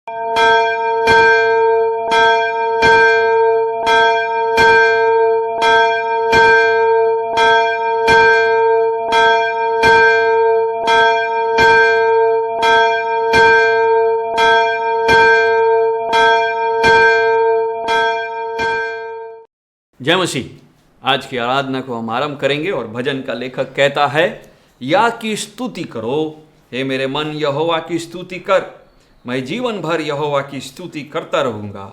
जय मसीह। आज की आराधना को हम आरंभ करेंगे और भजन का लेखक कहता है, या की स्तुति करो हे मेरे मन, यहोवा की स्तुति कर। मैं जीवन भर यहोवा की स्तुति करता रहूँगा।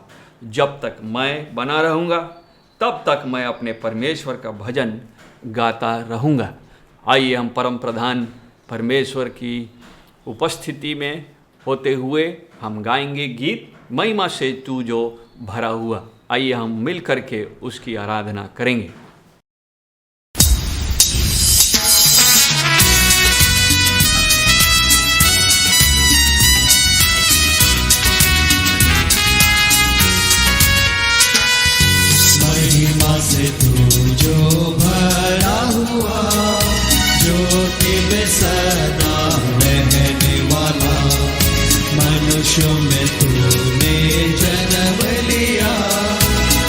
जब तक मैं बना रहूँगा तब तक मैं अपने परमेश्वर का भजन गाता रहूँगा। आइए हम परम प्रधान परमेश्वर की उपस्थिति में होते हुए हम गाएंगे गीत, महिमा से तू जो भरा हुआ। आइए हम मिल करके उसकी आराधना करेंगे। महिमा से तू जो भरा हुआ, ज्योति में सदा रहने वाला, मनुष्यों में तूने जन्म लिया,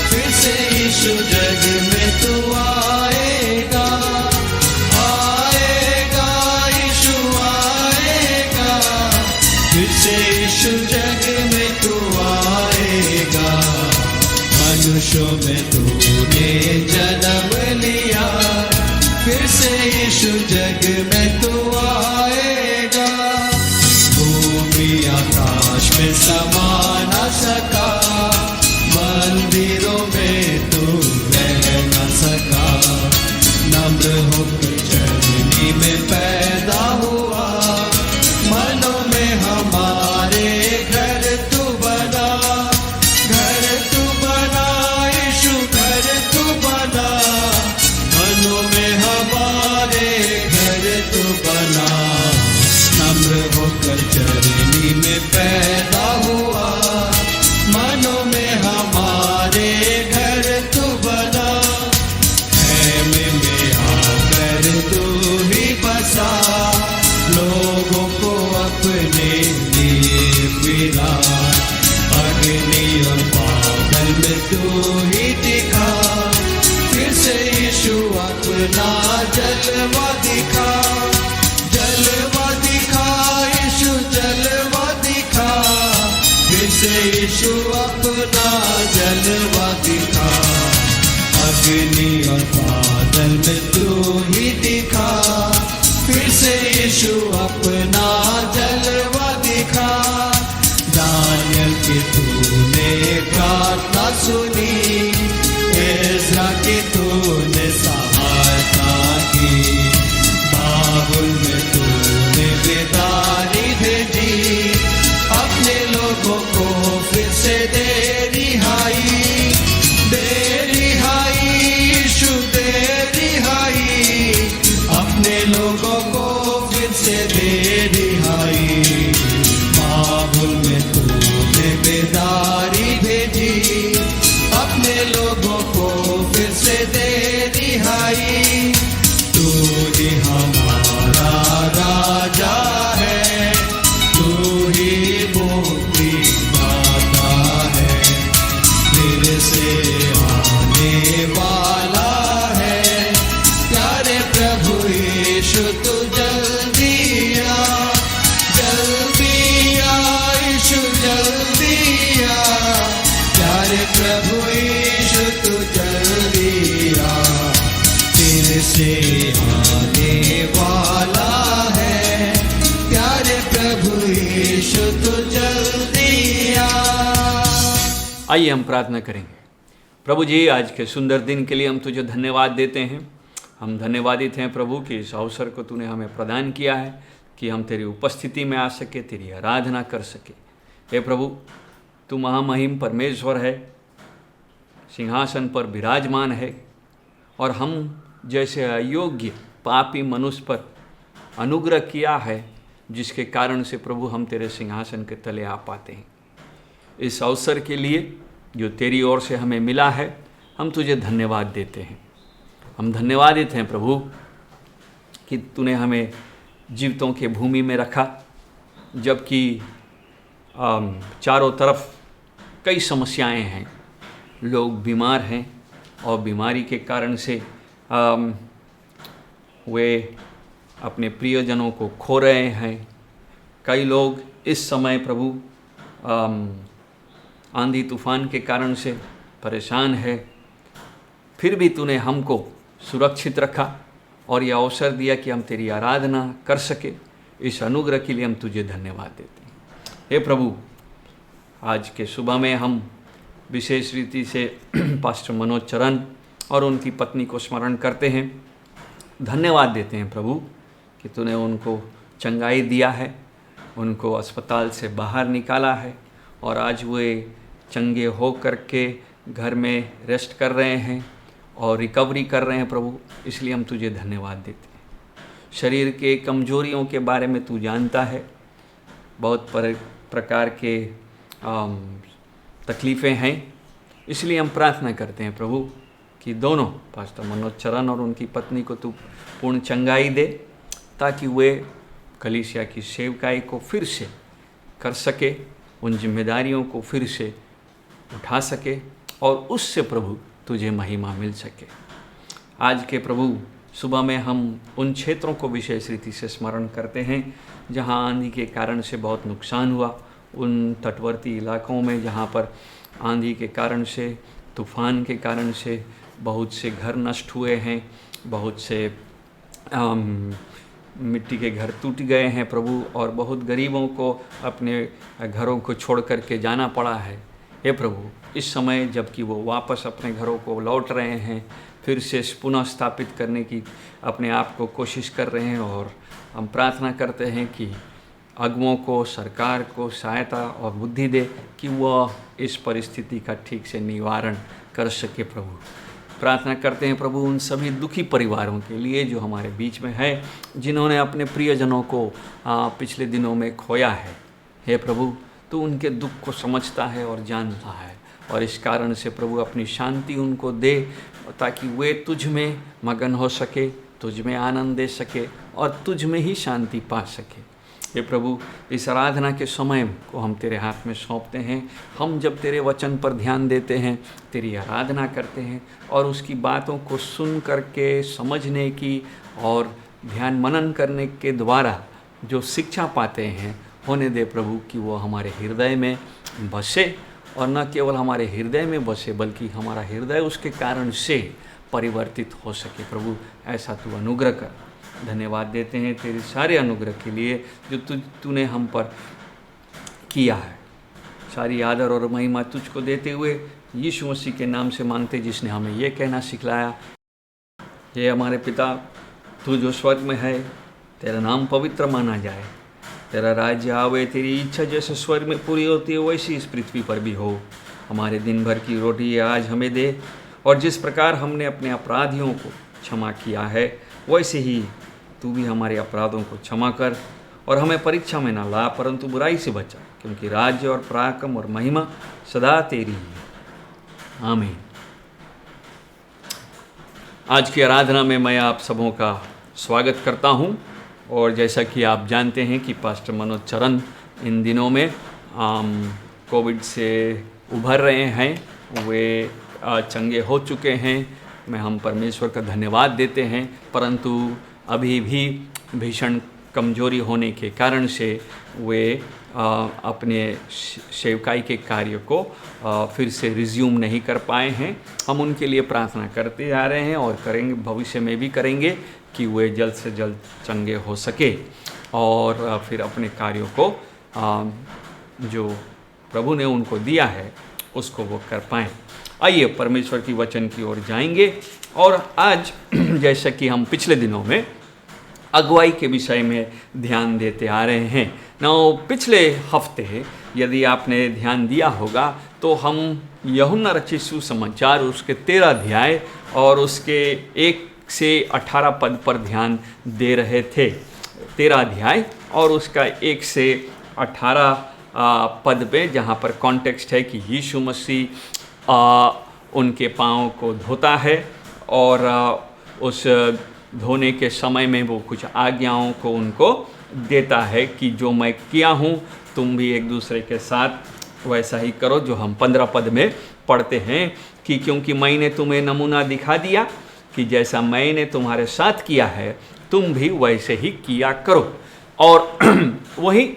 फिर से यीशु जग में तू आएगा, आएगा यीशु आएगा, फिर से यीशु जग में तू आएगा। मनुष्यों में तूने जन्म लिया, फिर से यीशु जग में तू आएगा। भूमि आकाश में समा न सका, मंदिरों में तू रह न सका, नम्र होकर जर्नी में पैदा हुआ, मनों में हमारे घर तू बना, घर तू बना यीशु, घर तू बना, मनों में हमारे घर तू बना, नम्र होकर जर्नी में पैदा हुआ, मनों में हमारे घर तू बना। खेमे में आकर तू ही बसा, लोगों को अपने लिए पिला, अग्नि और बादल में तू ही दिखा, फिर से यीशु अपना जलवा दिखा, जलवा दिखा यीशु जलवा दिखा, फिर से यीशु अपना जलवा दिखा, अग्नि और बादल में तू ही दिखा, फिर से यीशु अपना जलवा दिखा। दानियल की तूने प्रार्थना सुनी, एज़रा की तूने सहायता की, बाबुल में तूने बेदारी भेजी, अपने लोगों को फिर से दे रिहाई, दे रिहाई यीशु दे रिहाई, अपने लोगों को फिर से दे रिहाई। बाबुल में तूने बेदारी भेजी, अपने लोगों को फिर से दे रिहाई। तू ही हमारा राजा है, तू ही मुक्ति दाता है, फिर से आने वाला है, प्यारे प्रभु यीशु तू जल्दी आ, जल्दी आ यीशु जल्दी आ, प्यारे प्रभु यीशु तू जल्दी आ, फिर से आने वाला है, प्यारे प्रभु यीशु तू जल्दी आ। आइए हम प्रार्थना करेंगे। प्रभु जी, आज के सुंदर दिन के लिए हम तुझे धन्यवाद देते हैं। हम धन्यवादित हैं प्रभु कि इस अवसर को तूने हमें प्रदान किया है कि हम तेरी उपस्थिति में आ सके, तेरी आराधना कर सके। हे प्रभु, तू महामहिम परमेश्वर है, सिंहासन पर विराजमान है, और हम जैसे अयोग्य पापी मनुष्य पर अनुग्रह किया है, जिसके कारण से प्रभु हम तेरे सिंहासन के तले आ पाते हैं। इस अवसर के लिए जो तेरी ओर से हमें मिला है, हम तुझे धन्यवाद देते हैं। हम धन्यवादित हैं प्रभु कि तूने हमें जीवितों के भूमि में रखा, जबकि चारों तरफ कई समस्याएं हैं, लोग बीमार हैं और बीमारी के कारण से वे अपने प्रियजनों को खो रहे हैं। कई लोग इस समय प्रभु आंधी तूफान के कारण से परेशान है, फिर भी तूने हमको सुरक्षित रखा और यह अवसर दिया कि हम तेरी आराधना कर सके। इस अनुग्रह के लिए हम तुझे धन्यवाद देते हैं। हे प्रभु, आज के सुबह में हम विशेष रीति से पास्टर मनोज चरण और उनकी पत्नी को स्मरण करते हैं। धन्यवाद देते हैं प्रभु कि तूने उनको चंगाई दिया है, उनको अस्पताल से बाहर निकाला है और आज वे चंगे हो करके घर में रेस्ट कर रहे हैं और रिकवरी कर रहे हैं प्रभु। इसलिए हम तुझे धन्यवाद देते हैं। शरीर के कमजोरियों के बारे में तू जानता है, बहुत प्रकार के तकलीफ़ें हैं। इसलिए हम प्रार्थना करते हैं प्रभु कि दोनों पास्टर मनोज चरण और उनकी पत्नी को तू पूर्ण चंगाई दे, ताकि वे कलीसिया की सेवकाई को फिर से कर सके, उन जिम्मेदारियों को फिर से उठा सके और उससे प्रभु तुझे महिमा मिल सके। आज के प्रभु सुबह में हम उन क्षेत्रों को विशेष रीति से स्मरण करते हैं जहां आंधी के कारण से बहुत नुकसान हुआ, उन तटवर्ती इलाकों में जहां पर आंधी के कारण से, तूफान के कारण से बहुत से घर नष्ट हुए हैं, बहुत से मिट्टी के घर टूट गए हैं प्रभु, और बहुत गरीबों को अपने घरों को छोड़ करके जाना पड़ा है। हे प्रभु, इस समय जबकि वो वापस अपने घरों को लौट रहे हैं, फिर से पुनः स्थापित करने की अपने आप को कोशिश कर रहे हैं, और हम प्रार्थना करते हैं कि अगुओं को, सरकार को सहायता और बुद्धि दे कि वह इस परिस्थिति का ठीक से निवारण कर सके। प्रभु प्रार्थना करते हैं प्रभु उन सभी दुखी परिवारों के लिए जो हमारे बीच में है, जिन्होंने अपने प्रियजनों को पिछले दिनों में खोया है। हे प्रभु, तू उनके दुख को समझता है और जानता है, और इस कारण से प्रभु अपनी शांति उनको दे, ताकि वे तुझ में मगन हो सके, तुझ में आनंद दे सके और तुझ में ही शांति पा सके। हे प्रभु, इस आराधना के समय को हम तेरे हाथ में सौंपते हैं। हम जब तेरे वचन पर ध्यान देते हैं, तेरी आराधना करते हैं और उसकी बातों को सुन करके समझने की और ध्यान मनन करने के द्वारा जो शिक्षा पाते हैं, होने दे प्रभु कि वो हमारे हृदय में बसे, और न केवल हमारे हृदय में बसे बल्कि हमारा हृदय उसके कारण से परिवर्तित हो सके। प्रभु ऐसा तू अनुग्रह कर। धन्यवाद देते हैं तेरे सारे अनुग्रह के लिए जो तूने हम पर किया है। सारी आदर और महिमा तुझको देते हुए यीशु मसीह के नाम से मांगते, जिसने हमें ये कहना सिखलाया, हे हमारे पिता, तू जो स्वर्ग में है, तेरा नाम पवित्र माना जाए, तेरा राज्य आवे, तेरी इच्छा जैसे स्वर्ग में पूरी होती है वैसी इस पृथ्वी पर भी हो। हमारे दिन भर की रोटी आज हमें दे, और जिस प्रकार हमने अपने अपराधियों को क्षमा किया है, वैसे ही तू भी हमारे अपराधों को क्षमा कर, और हमें परीक्षा में न ला परंतु बुराई से बचा, क्योंकि राज्य और पराक्रम और महिमा सदा तेरी है। आमीन। आज की आराधना में मैं आप सबों का स्वागत करता हूं, और जैसा कि आप जानते हैं कि पास्टर मनोज चरण इन दिनों में कोविड से उभर रहे हैं, वे चंगे हो चुके हैं। मैं हम परमेश्वर का धन्यवाद देते हैं, परंतु अभी भी भीषण कमजोरी होने के कारण से वे अपने सेवकाई के कार्य को फिर से रिज्यूम नहीं कर पाए हैं। हम उनके लिए प्रार्थना करते जा रहे हैं और करेंगे, भविष्य में भी करेंगे कि वे जल्द से जल्द चंगे हो सके और फिर अपने कार्यों को जो प्रभु ने उनको दिया है उसको वो कर पाएँ। आइए परमेश्वर की वचन की ओर जाएंगे, और आज जैसा कि हम पिछले दिनों में अगुवाई के विषय में ध्यान देते आ रहे हैं। पिछले हफ्ते यदि आपने ध्यान दिया होगा तो हम यूहन्ना रचित सुसमाचार उसके 13 अध्याय और उसके 1 से 18 पद पर ध्यान दे रहे थे। 13 अध्याय और उसका 1 से 18 पद पे, जहाँ पर कॉन्टेक्स्ट है कि यीशु मसीह उनके पाँव को धोता है, और उस धोने के समय में वो कुछ आज्ञाओं को उनको देता है कि जो मैं किया हूँ तुम भी एक दूसरे के साथ वैसा ही करो, जो हम 15 पद में पढ़ते हैं कि क्योंकि मैंने तुम्हें नमूना दिखा दिया कि जैसा मैंने तुम्हारे साथ किया है तुम भी वैसे ही किया करो। और वही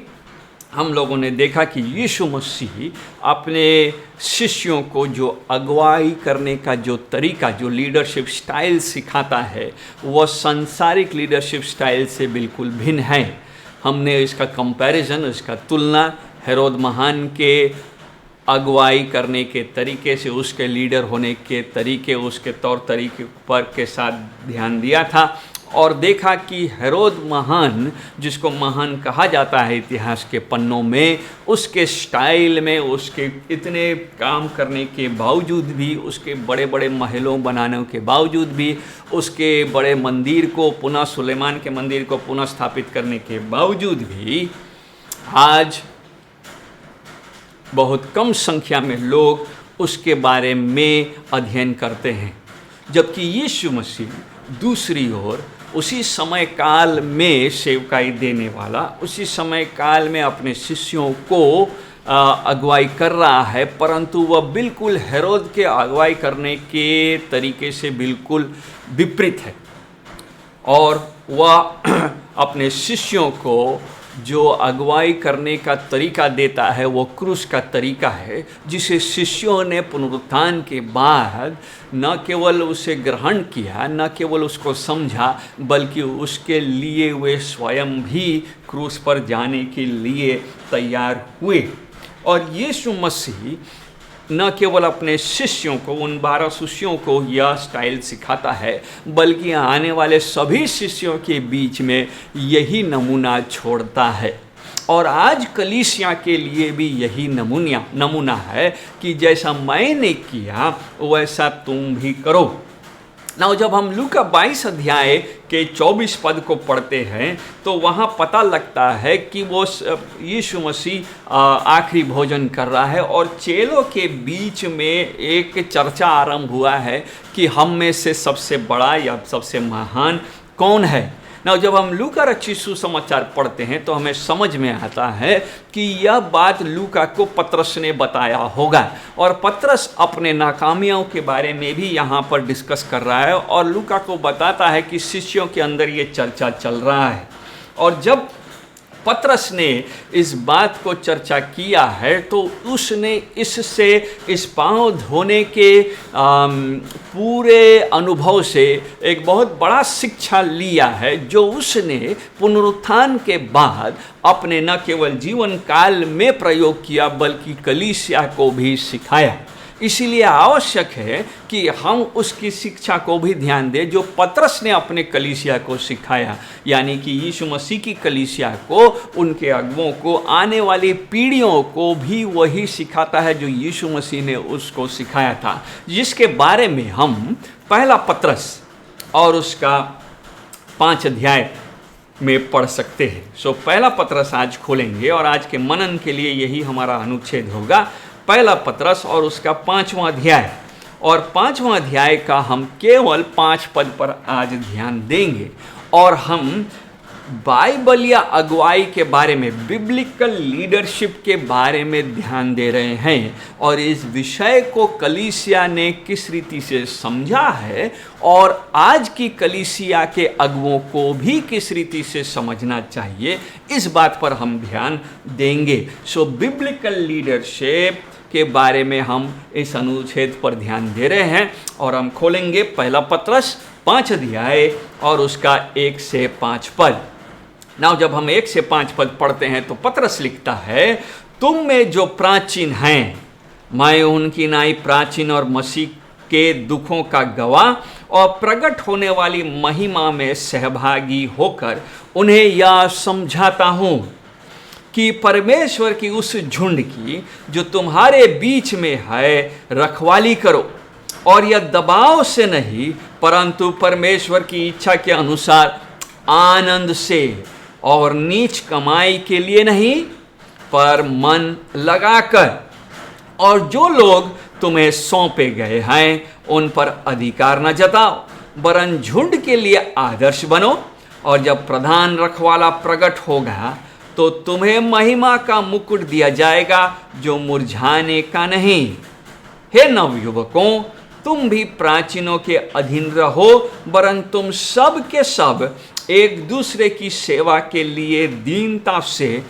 हम लोगों ने देखा कि यीशु मसीह अपने शिष्यों को जो अगुवाई करने का जो तरीका, जो लीडरशिप स्टाइल सिखाता है, वह सांसारिक लीडरशिप स्टाइल से बिल्कुल भिन्न है। हमने इसका कंपैरिजन, इसका तुलना हेरोद महान के अगुवाई करने के तरीके से, उसके लीडर होने के तरीके, उसके तौर तरीके पर के साथ ध्यान दिया था और देखा कि हेरोद महान, जिसको महान कहा जाता है इतिहास के पन्नों में, उसके स्टाइल में, उसके इतने काम करने के बावजूद भी, उसके बड़े बड़े महलों बनाने के बावजूद भी, उसके बड़े मंदिर को पुनः, सुलेमान के मंदिर को पुनः स्थापित करने के बावजूद भी आज बहुत कम संख्या में लोग उसके बारे में अध्ययन करते हैं। जबकि यीशु मसीह दूसरी ओर उसी समय काल में सेवकाई देने वाला, उसी समय काल में अपने शिष्यों को अगुवाई कर रहा है, परंतु वह बिल्कुल हेरोद के अगुवाई करने के तरीके से बिल्कुल विपरीत है। और वह अपने शिष्यों को जो अगुवाई करने का तरीका देता है वो क्रूस का तरीका है, जिसे शिष्यों ने पुनरुत्थान के बाद न केवल उसे ग्रहण किया, न केवल उसको समझा, बल्कि उसके लिए वे स्वयं भी क्रूस पर जाने के लिए तैयार हुए। और यीशु मसीह न केवल अपने शिष्यों को, उन 12 शिष्यों को यह स्टाइल सिखाता है, बल्कि आने वाले सभी शिष्यों के बीच में यही नमूना छोड़ता है। और आज कलीसिया के लिए भी यही नमूना है कि जैसा मैंने किया वैसा तुम भी करो। ना जब हम लूका 22 अध्याय के 24 पद को पढ़ते हैं तो वहाँ पता लगता है कि वो यीशु मसीह आखिरी भोजन कर रहा है और चेलों के बीच में एक चर्चा आरंभ हुआ है कि हम में से सबसे बड़ा या सबसे महान कौन है। ना जब हम लूका रचित सुसमाचार पढ़ते हैं तो हमें समझ में आता है कि यह बात लूका को पतरस ने बताया होगा और पतरस अपने नाकामियों के बारे में भी यहाँ पर डिस्कस कर रहा है और लूका को बताता है कि शिष्यों के अंदर ये चर्चा चल रहा है। और जब पतरस ने इस बात को चर्चा किया है तो उसने इससे, इस पाँव धोने के पूरे अनुभव से एक बहुत बड़ा शिक्षा लिया है, जो उसने पुनरुत्थान के बाद अपने न केवल जीवन काल में प्रयोग किया बल्कि कलीसिया को भी सिखाया। इसीलिए आवश्यक है कि हम उसकी शिक्षा को भी ध्यान दें जो पतरस ने अपने कलीसिया को सिखाया, यानी कि यीशु मसीह की कलीसिया को, उनके अगुओं को, आने वाली पीढ़ियों को भी वही सिखाता है जो यीशु मसीह ने उसको सिखाया था, जिसके बारे में हम पहला पतरस और उसका 5 अध्याय में पढ़ सकते हैं। सो पहला पतरस आज खोलेंगे और आज के मनन के लिए यही हमारा अनुच्छेद होगा, पहला पतरस और उसका 5वां अध्याय। और 5वां अध्याय का हम केवल 5 पद पर आज ध्यान देंगे और हम बाइबल या अगुवाई के बारे में, बिब्लिकल लीडरशिप के बारे में ध्यान दे रहे हैं और इस विषय को कलीसिया ने किस रीति से समझा है और आज की कलीसिया के अगुओं को भी किस रीति से समझना चाहिए, इस बात पर हम ध्यान देंगे। सो बिब्लिकल लीडरशिप के बारे में हम इस अनुच्छेद पर ध्यान दे रहे हैं और हम खोलेंगे पहला पतरस 5 अध्याय और उसका 1 से 5 पद। नाउ जब हम 1 से 5 पद पढ़ते हैं तो पतरस लिखता है, तुम में जो प्राचीन हैं, मैं उनकी नाई प्राचीन और मसीह के दुखों का गवाह और प्रकट होने वाली महिमा में सहभागी होकर उन्हें यह समझाता हूँ कि परमेश्वर की उस झुंड की जो तुम्हारे बीच में है रखवाली करो और यह दबाव से नहीं परंतु परमेश्वर की इच्छा के अनुसार आनंद से और नीच कमाई के लिए नहीं पर मन लगाकर, और जो लोग तुम्हें सौंपे गए हैं उन पर अधिकार न जताओ वरन झुंड के लिए आदर्श बनो, और जब प्रधान रखवाला प्रकट होगा तो तुम्हें महिमा का मुकुट दिया जाएगा जो मुरझाने का नहीं। हे नवयुवकों, तुम भी प्राचीनों के अधीन रहो, वरन तुम सब के सब एक दूसरे की सेवा के लिए दीनता से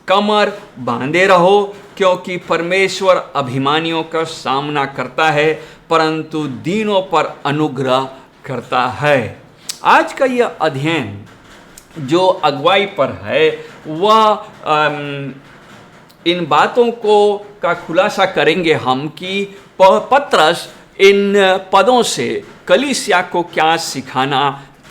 कमर बांधे रहो, क्योंकि परमेश्वर अभिमानियों का सामना करता है परंतु दीनों पर अनुग्रह करता है। आज का यह अध्ययन जो अगुवाई पर है वह इन बातों को का खुलासा करेंगे हम कि पतरस इन पदों से कलीसिया को क्या सिखाना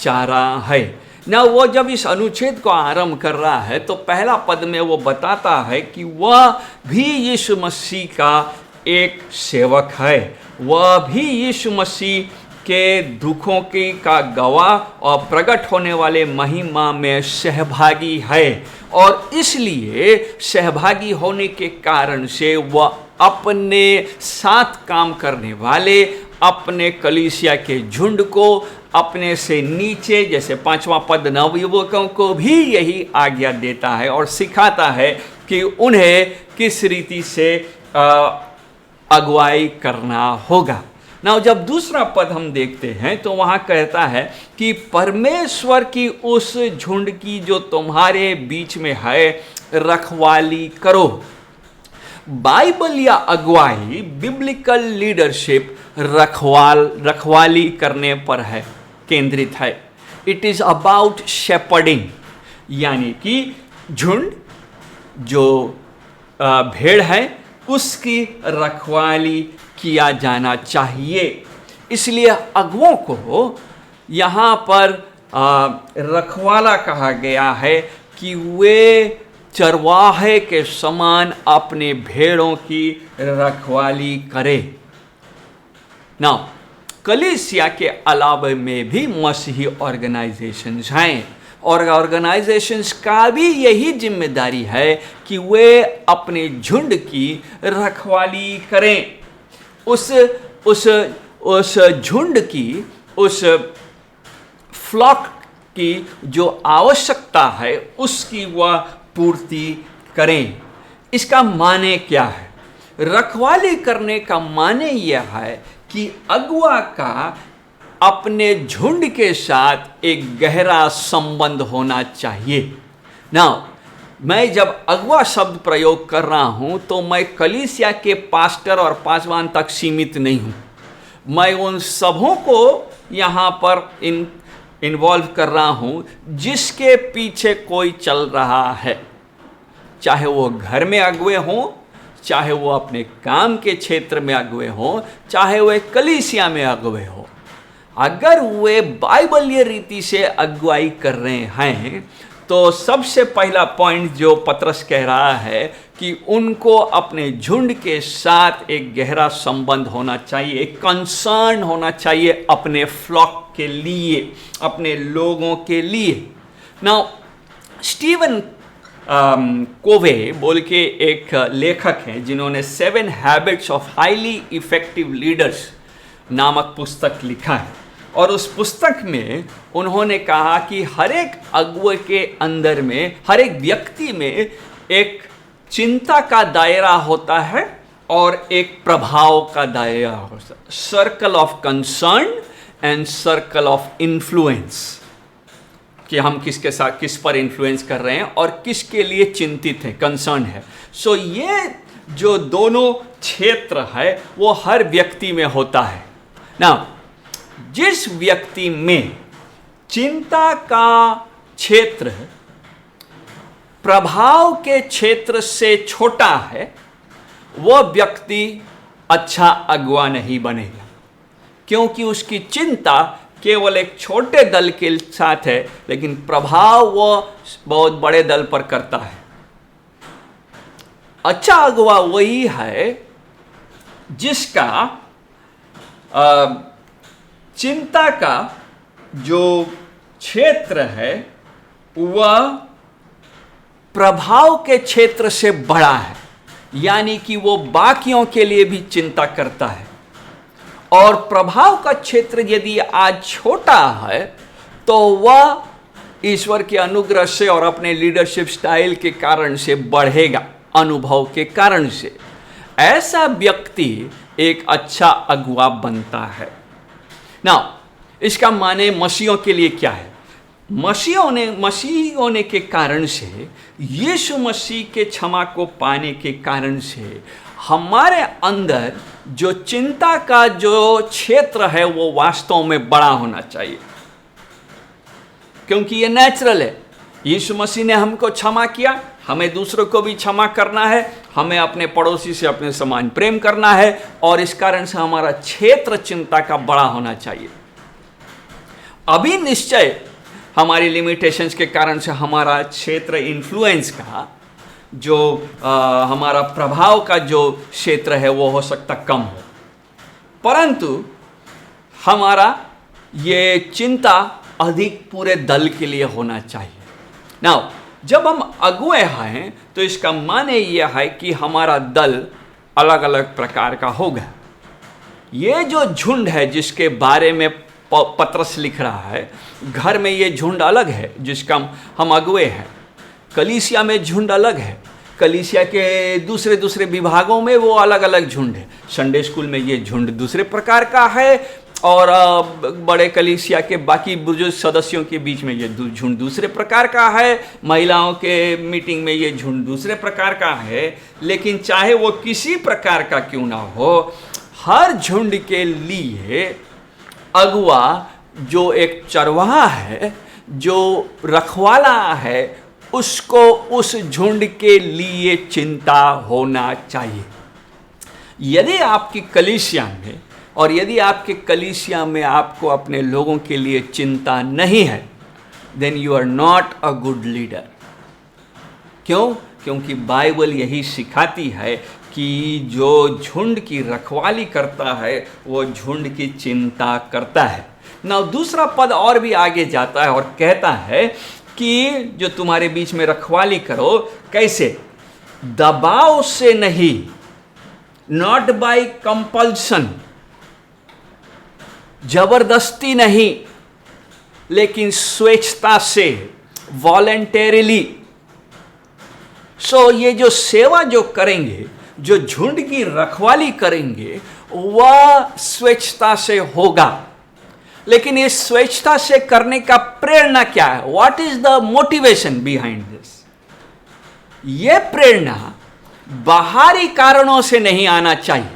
चाह रहा है ना। वो जब इस अनुच्छेद को आरंभ कर रहा है तो पहला पद में वो बताता है कि वह भी यीशु मसीह का एक सेवक है, वह भी यीशु मसीह के दुखों की का गवाह और प्रकट होने वाले महिमा में सहभागी है, और इसलिए सहभागी होने के कारण से वह अपने साथ काम करने वाले अपने कलीसिया के झुंड को अपने से नीचे, जैसे 5वां पद, नवयुवकों को भी यही आज्ञा देता है और सिखाता है कि उन्हें किस रीति से अगुवाई करना होगा ना। जब दूसरा पद हम देखते हैं तो वहाँ कहता है कि परमेश्वर की उस झुंड की जो तुम्हारे बीच में है रखवाली करो। बाइबल या अगुवाई, बिब्लिकल लीडरशिप रखवाली करने पर है, केंद्रित है। इट इज़ अबाउट शेपर्डिंग, यानी कि झुंड जो भेड़ है उसकी रखवाली किया जाना चाहिए। इसलिए अगुओं को यहाँ पर रखवाला कहा गया है कि वे चरवाहे के समान अपने भेड़ों की रखवाली करे ना। कलीसिया के अलावा में भी मसीही ऑर्गेनाइजेशंस हैं और ऑर्गेनाइजेशंस का भी यही जिम्मेदारी है कि वे अपने झुंड की रखवाली करें, उस झुंड की, उस फ्लॉक की जो आवश्यकता है उसकी वह पूर्ति करें। इसका माने क्या है? रखवाली करने का माने यह है कि अगुआ का अपने झुंड के साथ एक गहरा संबंध होना चाहिए ना। मैं जब अगुआ शब्द प्रयोग कर रहा हूं तो मैं कलीसिया के पास्टर और पासवान तक सीमित नहीं हूं, मैं उन सबों को यहाँ पर इन्वॉल्व कर रहा हूँ जिसके पीछे कोई चल रहा है, चाहे वो घर में अगुए हों, चाहे वो अपने काम के क्षेत्र में अगुए हों, चाहे वो कलीसिया में अगुए हों। अगर वे बाइबलीय रीति से अगुवाई कर रहे हैं तो सबसे पहला पॉइंट जो पतरस कह रहा है कि उनको अपने झुंड के साथ एक गहरा संबंध होना चाहिए, एक कंसर्न होना चाहिए अपने फ्लॉक के लिए, अपने लोगों के लिए। नाउ स्टीवन कोवे बोल के एक लेखक हैं जिन्होंने 7 habits of highly effective leaders नामक पुस्तक लिखा है, और उस पुस्तक में उन्होंने कहा कि हर एक अगुए के अंदर में, हर एक व्यक्ति में एक चिंता का दायरा होता है और एक प्रभाव का दायरा होता है, circle of concern and circle of influence, कि हम किसके साथ किस पर इन्फ्लुएंस कर रहे हैं और किसके लिए चिंतित हैं, कंसर्न है। सो ये जो दोनों क्षेत्र है वो हर व्यक्ति में होता है ना। जिस व्यक्ति में चिंता का क्षेत्र प्रभाव के क्षेत्र से छोटा है वह व्यक्ति अच्छा अगुआ नहीं बनेगा, क्योंकि उसकी चिंता केवल एक छोटे दल के साथ है लेकिन प्रभाव वह बहुत बड़े दल पर करता है। अच्छा अगुआ वही है जिसका चिंता का जो क्षेत्र है वह प्रभाव के क्षेत्र से बड़ा है, यानी कि वो बाकियों के लिए भी चिंता करता है। और प्रभाव का क्षेत्र यदि आज छोटा है तो वह ईश्वर के अनुग्रह से और अपने लीडरशिप स्टाइल के कारण से बढ़ेगा, अनुभव के कारण से। ऐसा व्यक्ति एक अच्छा अगुआ बनता है। ना इसका माने मसीहों के लिए क्या है? मसीह होने के कारण से, यीशु मसीह के क्षमा को पाने के कारण से हमारे अंदर जो चिंता का जो क्षेत्र है वो वास्तव में बड़ा होना चाहिए, क्योंकि ये नेचुरल है। यीशु मसीह ने हमको क्षमा किया, हमें दूसरों को भी क्षमा करना है, हमें अपने पड़ोसी से अपने समान प्रेम करना है, और इस कारण से हमारा क्षेत्र चिंता का बड़ा होना चाहिए। अभी निश्चय हमारी लिमिटेशंस के कारण से हमारा क्षेत्र इन्फ्लुएंस का जो हमारा प्रभाव का जो क्षेत्र है वो हो सकता कम हो, परंतु हमारा ये चिंता अधिक पूरे दल के लिए होना चाहिए। नाउ जब हम अगुए हैं तो इसका माने यह है कि हमारा दल अलग अलग प्रकार का होगा। ये जो झुंड है जिसके बारे में पत्रस लिख रहा है, घर में ये झुंड अलग है जिसका हम अगुए हैं, कलीसिया में झुंड अलग है, कलीसिया के दूसरे विभागों में वो अलग अलग झुंड है, संडे स्कूल में ये झुंड दूसरे प्रकार का है, और बड़े कलीसिया के बाकी बुजुर्ग सदस्यों के बीच में ये झुंड दूसरे प्रकार का है, महिलाओं के मीटिंग में ये झुंड दूसरे प्रकार का है। लेकिन चाहे वो किसी प्रकार का क्यों ना हो, हर झुंड के लिए अगुआ जो एक चरवाहा है, जो रखवाला है, उसको उस झुंड के लिए चिंता होना चाहिए। यदि आपकी कलीसिया में और यदि आपके कलीसिया में आपको अपने लोगों के लिए चिंता नहीं है, then you are not a good leader. क्यों? क्योंकि बाइबल यही सिखाती है कि जो झुंड की रखवाली करता है वो झुंड की चिंता करता है। ना दूसरा पद और भी आगे जाता है और कहता है कि जो तुम्हारे बीच में रखवाली करो, कैसे? दबाव से नहीं, नॉट बाय कंपल्सन, जबरदस्ती नहीं, लेकिन स्वेच्छता से, वॉलेंटेरिली। सो ये जो सेवा जो करेंगे, जो झुंड की रखवाली करेंगे, वह स्वेच्छता से होगा। लेकिन इस स्वेच्छता से करने का प्रेरणा क्या है? What is the motivation behind this? यह प्रेरणा बाहरी कारणों से नहीं आना चाहिए।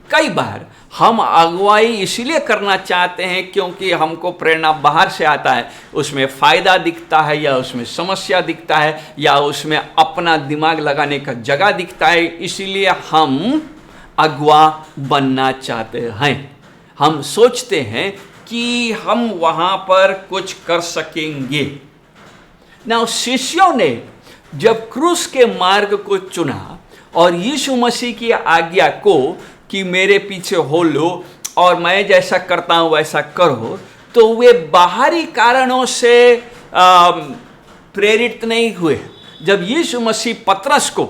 कई बार हम अगुवाई इसलिए करना चाहते हैं क्योंकि हमको प्रेरणा बाहर से आता है, उसमें फायदा दिखता है या उसमें समस्या दिखता है या उसमें अपना दिमाग लगाने का जगह दिखता है, इसीलिए हम अगुवा बनना चाहते हैं। हम सोचते हैं कि हम वहाँ पर कुछ कर सकेंगे। ना शिष्यों ने जब क्रूस के मार्ग को चुना और यीशु मसीह की आज्ञा को कि मेरे पीछे हो लो और मैं जैसा करता हूँ वैसा करो, तो वे बाहरी कारणों से प्रेरित नहीं हुए। जब यीशु मसीह पतरस को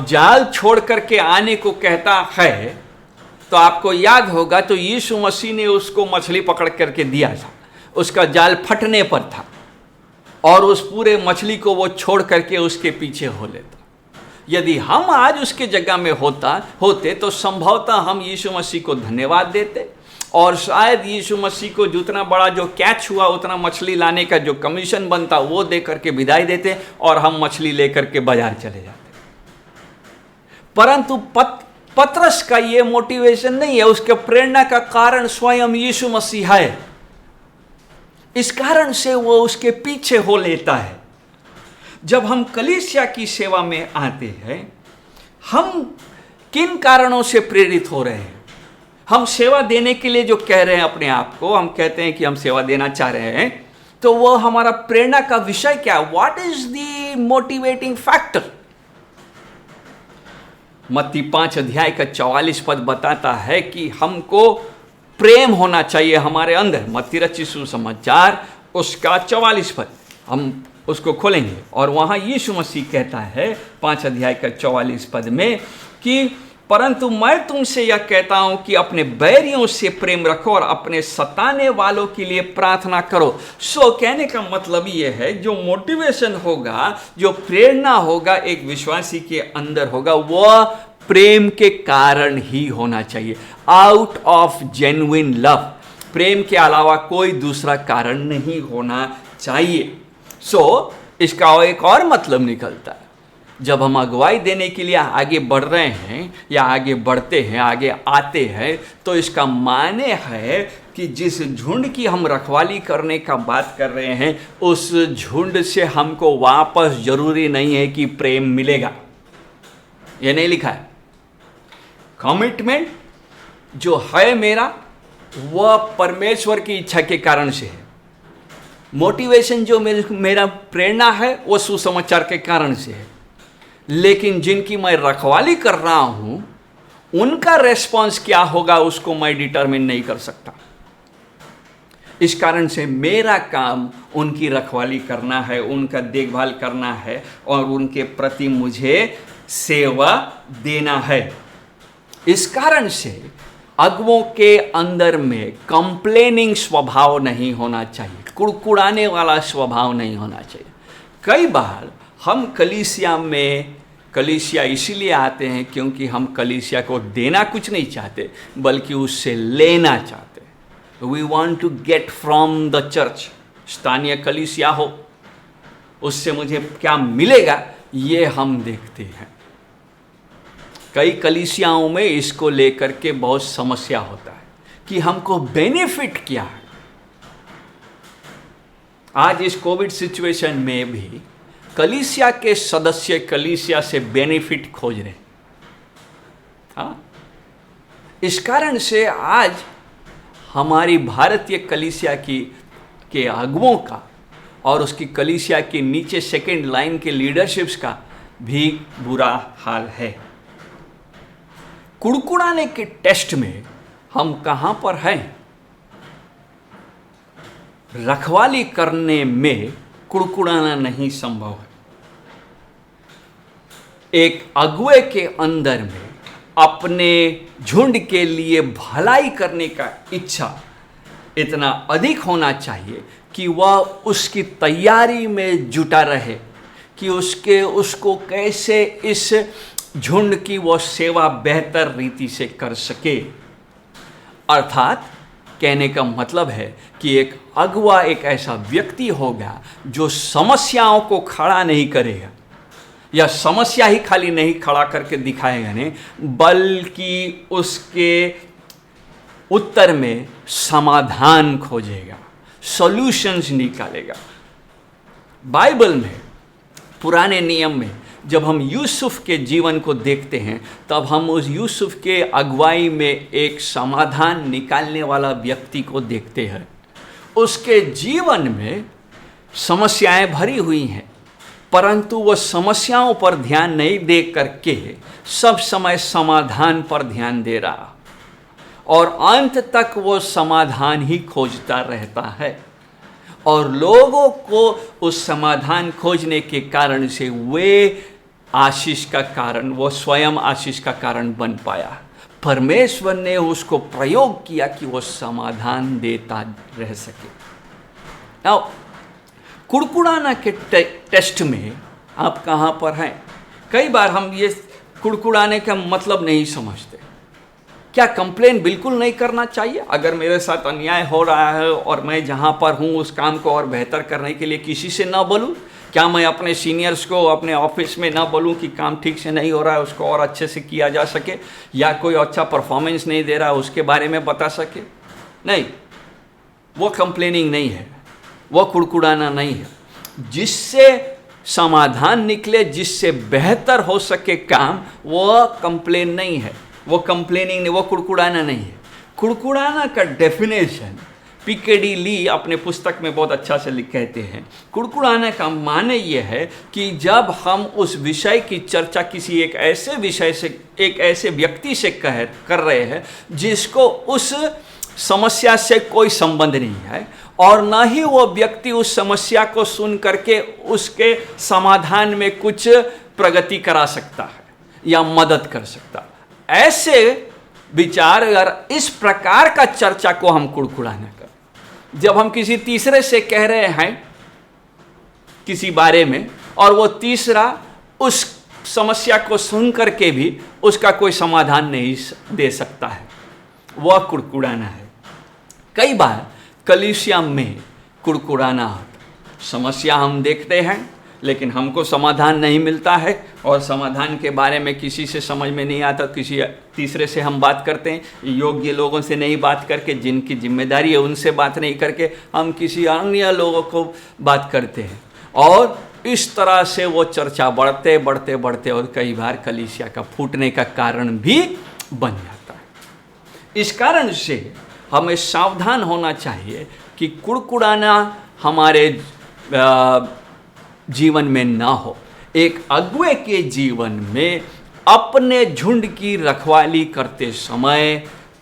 जाल छोड़ करके आने को कहता है, तो आपको याद होगा तो यीशु मसीह ने उसको मछली पकड़ करके दिया था, उसका जाल फटने पर था और उस पूरे मछली को वो छोड़ करके उसके पीछे हो लेता। यदि हम आज उसके जगह में होते तो संभवतः हम यीशु मसीह को धन्यवाद देते और शायद यीशु मसीह को जितना बड़ा जो कैच हुआ उतना मछली लाने का जो कमीशन बनता वो दे करके विदाई देते और हम मछली लेकर के बाजार चले जाते। परंतु पतरस का ये मोटिवेशन नहीं है, उसके प्रेरणा का कारण स्वयं यीशु मसीह है। इस कारण से वो उसके पीछे हो लेता है। जब हम कलीसिया की सेवा में आते हैं, हम किन कारणों से प्रेरित हो रहे हैं? हम सेवा देने के लिए जो कह रहे हैं अपने आप को, हम कहते हैं कि हम सेवा देना चाह रहे हैं, तो वो हमारा प्रेरणा का विषय क्या? What is the motivating factor? मत्ती 5 अध्याय का 44 पद बताता है कि हमको प्रेम होना चाहिए हमारे अंदर। मत्ती रचित सुसमाचार उसका 44 पद हम उसको खोलेंगे और वहाँ यीशु मसीह कहता है 5 अध्याय का 44 पद में कि परंतु मैं तुमसे यह कहता हूं कि अपने बैरियों से प्रेम रखो और अपने सताने वालों के लिए प्रार्थना करो। सो कहने का मतलब यह है, जो मोटिवेशन होगा, जो प्रेरणा होगा एक विश्वासी के अंदर होगा, वह प्रेम के कारण ही होना चाहिए, आउट ऑफ जेन्युइन लव। प्रेम के अलावा कोई दूसरा कारण नहीं होना चाहिए। सो इसका एक और मतलब निकलता है, जब हम अगुवाई देने के लिए आगे बढ़ रहे हैं या आगे बढ़ते हैं, आगे आते हैं, तो इसका माने है कि जिस झुंड की हम रखवाली करने का बात कर रहे हैं, उस झुंड से हमको वापस जरूरी नहीं है कि प्रेम मिलेगा। ये नहीं लिखा है। कमिटमेंट जो है मेरा, वह परमेश्वर की इच्छा के कारण से है। मोटिवेशन जो मेरा प्रेरणा है, वो सुसमाचार के कारण से है। लेकिन जिनकी मैं रखवाली कर रहा हूं, उनका रेस्पॉन्स क्या होगा उसको मैं डिटरमिन नहीं कर सकता। इस कारण से मेरा काम उनकी रखवाली करना है, उनका देखभाल करना है और उनके प्रति मुझे सेवा देना है। इस कारण से अगुओं के अंदर में कंप्लेनिंग स्वभाव नहीं होना चाहिए, कुड़कुड़ाने वाला स्वभाव नहीं होना चाहिए। कई बार हम कलीसिया इसीलिए आते हैं क्योंकि हम कलीसिया को देना कुछ नहीं चाहते, बल्कि उससे लेना चाहते। We want to get from the church. स्थानीय कलीसिया हो, उससे मुझे क्या मिलेगा, ये हम देखते हैं। कई कलीसियाओं में इसको लेकर के बहुत समस्या होता है कि हमको बेनिफिट क्या है। आज इस कोविड सिचुएशन में भी कलीसिया के सदस्य कलीसिया से बेनिफिट खोज रहे हैं। हाँ, इस कारण से आज हमारी भारतीय कलीसिया के अगुओं का और उसकी कलीसिया के नीचे सेकेंड लाइन के लीडरशिप्स का भी बुरा हाल है। कुड़कुड़ाने के टेस्ट में हम कहां पर हैं? रखवाली करने में कुड़कुड़ाना नहीं संभव है। एक अगुए के अंदर में अपने झुंड के लिए भलाई करने का इच्छा इतना अधिक होना चाहिए कि वह उसकी तैयारी में जुटा रहे कि उसको कैसे इस झुंड की वो सेवा बेहतर रीति से कर सके। अर्थात कहने का मतलब है कि एक अगुआ एक ऐसा व्यक्ति होगा जो समस्याओं को खड़ा नहीं करेगा, या समस्या ही खाली नहीं खड़ा करके दिखाएगा नहीं, बल्कि उसके उत्तर में समाधान खोजेगा, सॉल्यूशंस निकालेगा। बाइबल में, पुराने नियम में जब हम यूसुफ के जीवन को देखते हैं, तब हम उस यूसुफ के अगुवाई में एक समाधान निकालने वाला व्यक्ति को देखते हैं। उसके जीवन में समस्याएं भरी हुई हैं, परंतु वह समस्याओं पर ध्यान नहीं दे करके सब समय समाधान पर ध्यान दे रहा, और अंत तक वो समाधान ही खोजता रहता है। और लोगों को उस समाधान खोजने के कारण से वे आशीष का कारण, वो स्वयं आशीष का कारण बन पाया। परमेश्वर ने उसको प्रयोग किया कि वो समाधान देता रह सके। अब कुड़कुड़ाना के टेस्ट में आप कहाँ पर हैं? कई बार हम ये कुड़कुड़ाने का मतलब नहीं समझते। क्या कंप्लेन बिल्कुल नहीं करना चाहिए? अगर मेरे साथ अन्याय हो रहा है और मैं जहाँ पर हूँ उस काम को और बेहतर करने के लिए किसी से ना बोलूँ? क्या मैं अपने सीनियर्स को अपने ऑफिस में ना बोलूँ कि काम ठीक से नहीं हो रहा है, उसको और अच्छे से किया जा सके, या कोई अच्छा परफॉर्मेंस नहीं दे रहा है उसके बारे में बता सके? नहीं, वो कंप्लेनिंग नहीं है, वो कुड़कुड़ाना नहीं है। जिससे समाधान निकले, जिससे बेहतर हो सके काम, वो कंप्लेन नहीं है, वो कंप्लेनिंग नहीं, वो कुड़कुड़ाना नहीं है। कुड़कुड़ाना का डेफिनेशन पीकेडी ली अपने पुस्तक में बहुत अच्छा से कहते हैं। कुड़कुड़ाने का माने ये है कि जब हम उस विषय की चर्चा किसी एक ऐसे विषय से, एक ऐसे व्यक्ति से कर रहे हैं जिसको उस समस्या से कोई संबंध नहीं है, और ना ही वो व्यक्ति उस समस्या को सुन करके उसके समाधान में कुछ प्रगति करा सकता है या मदद कर सकता है। ऐसे विचार, अगर इस प्रकार का चर्चा को हम कुड़कुड़ाना कर, जब हम किसी तीसरे से कह रहे हैं किसी बारे में और वो तीसरा उस समस्या को सुन करके भी उसका कोई समाधान नहीं दे सकता है, वह कुड़कुड़ाना है। कई बार कलीसिया में कुड़कुड़ाना होता, समस्या हम देखते हैं लेकिन हमको समाधान नहीं मिलता है, और समाधान के बारे में किसी से समझ में नहीं आता, किसी तीसरे से हम बात करते हैं, योग्य लोगों से नहीं बात करके, जिनकी जिम्मेदारी है उनसे बात नहीं करके हम किसी अन्य लोगों को बात करते हैं, और इस तरह से वो चर्चा बढ़ते बढ़ते बढ़ते और कई बार कलीसिया का फूटने का कारण भी बन जाता है। इस कारण से हमें सावधान होना चाहिए कि कुड़कुड़ाना हमारे जीवन में ना हो। एक अगुए के जीवन में अपने झुंड की रखवाली करते समय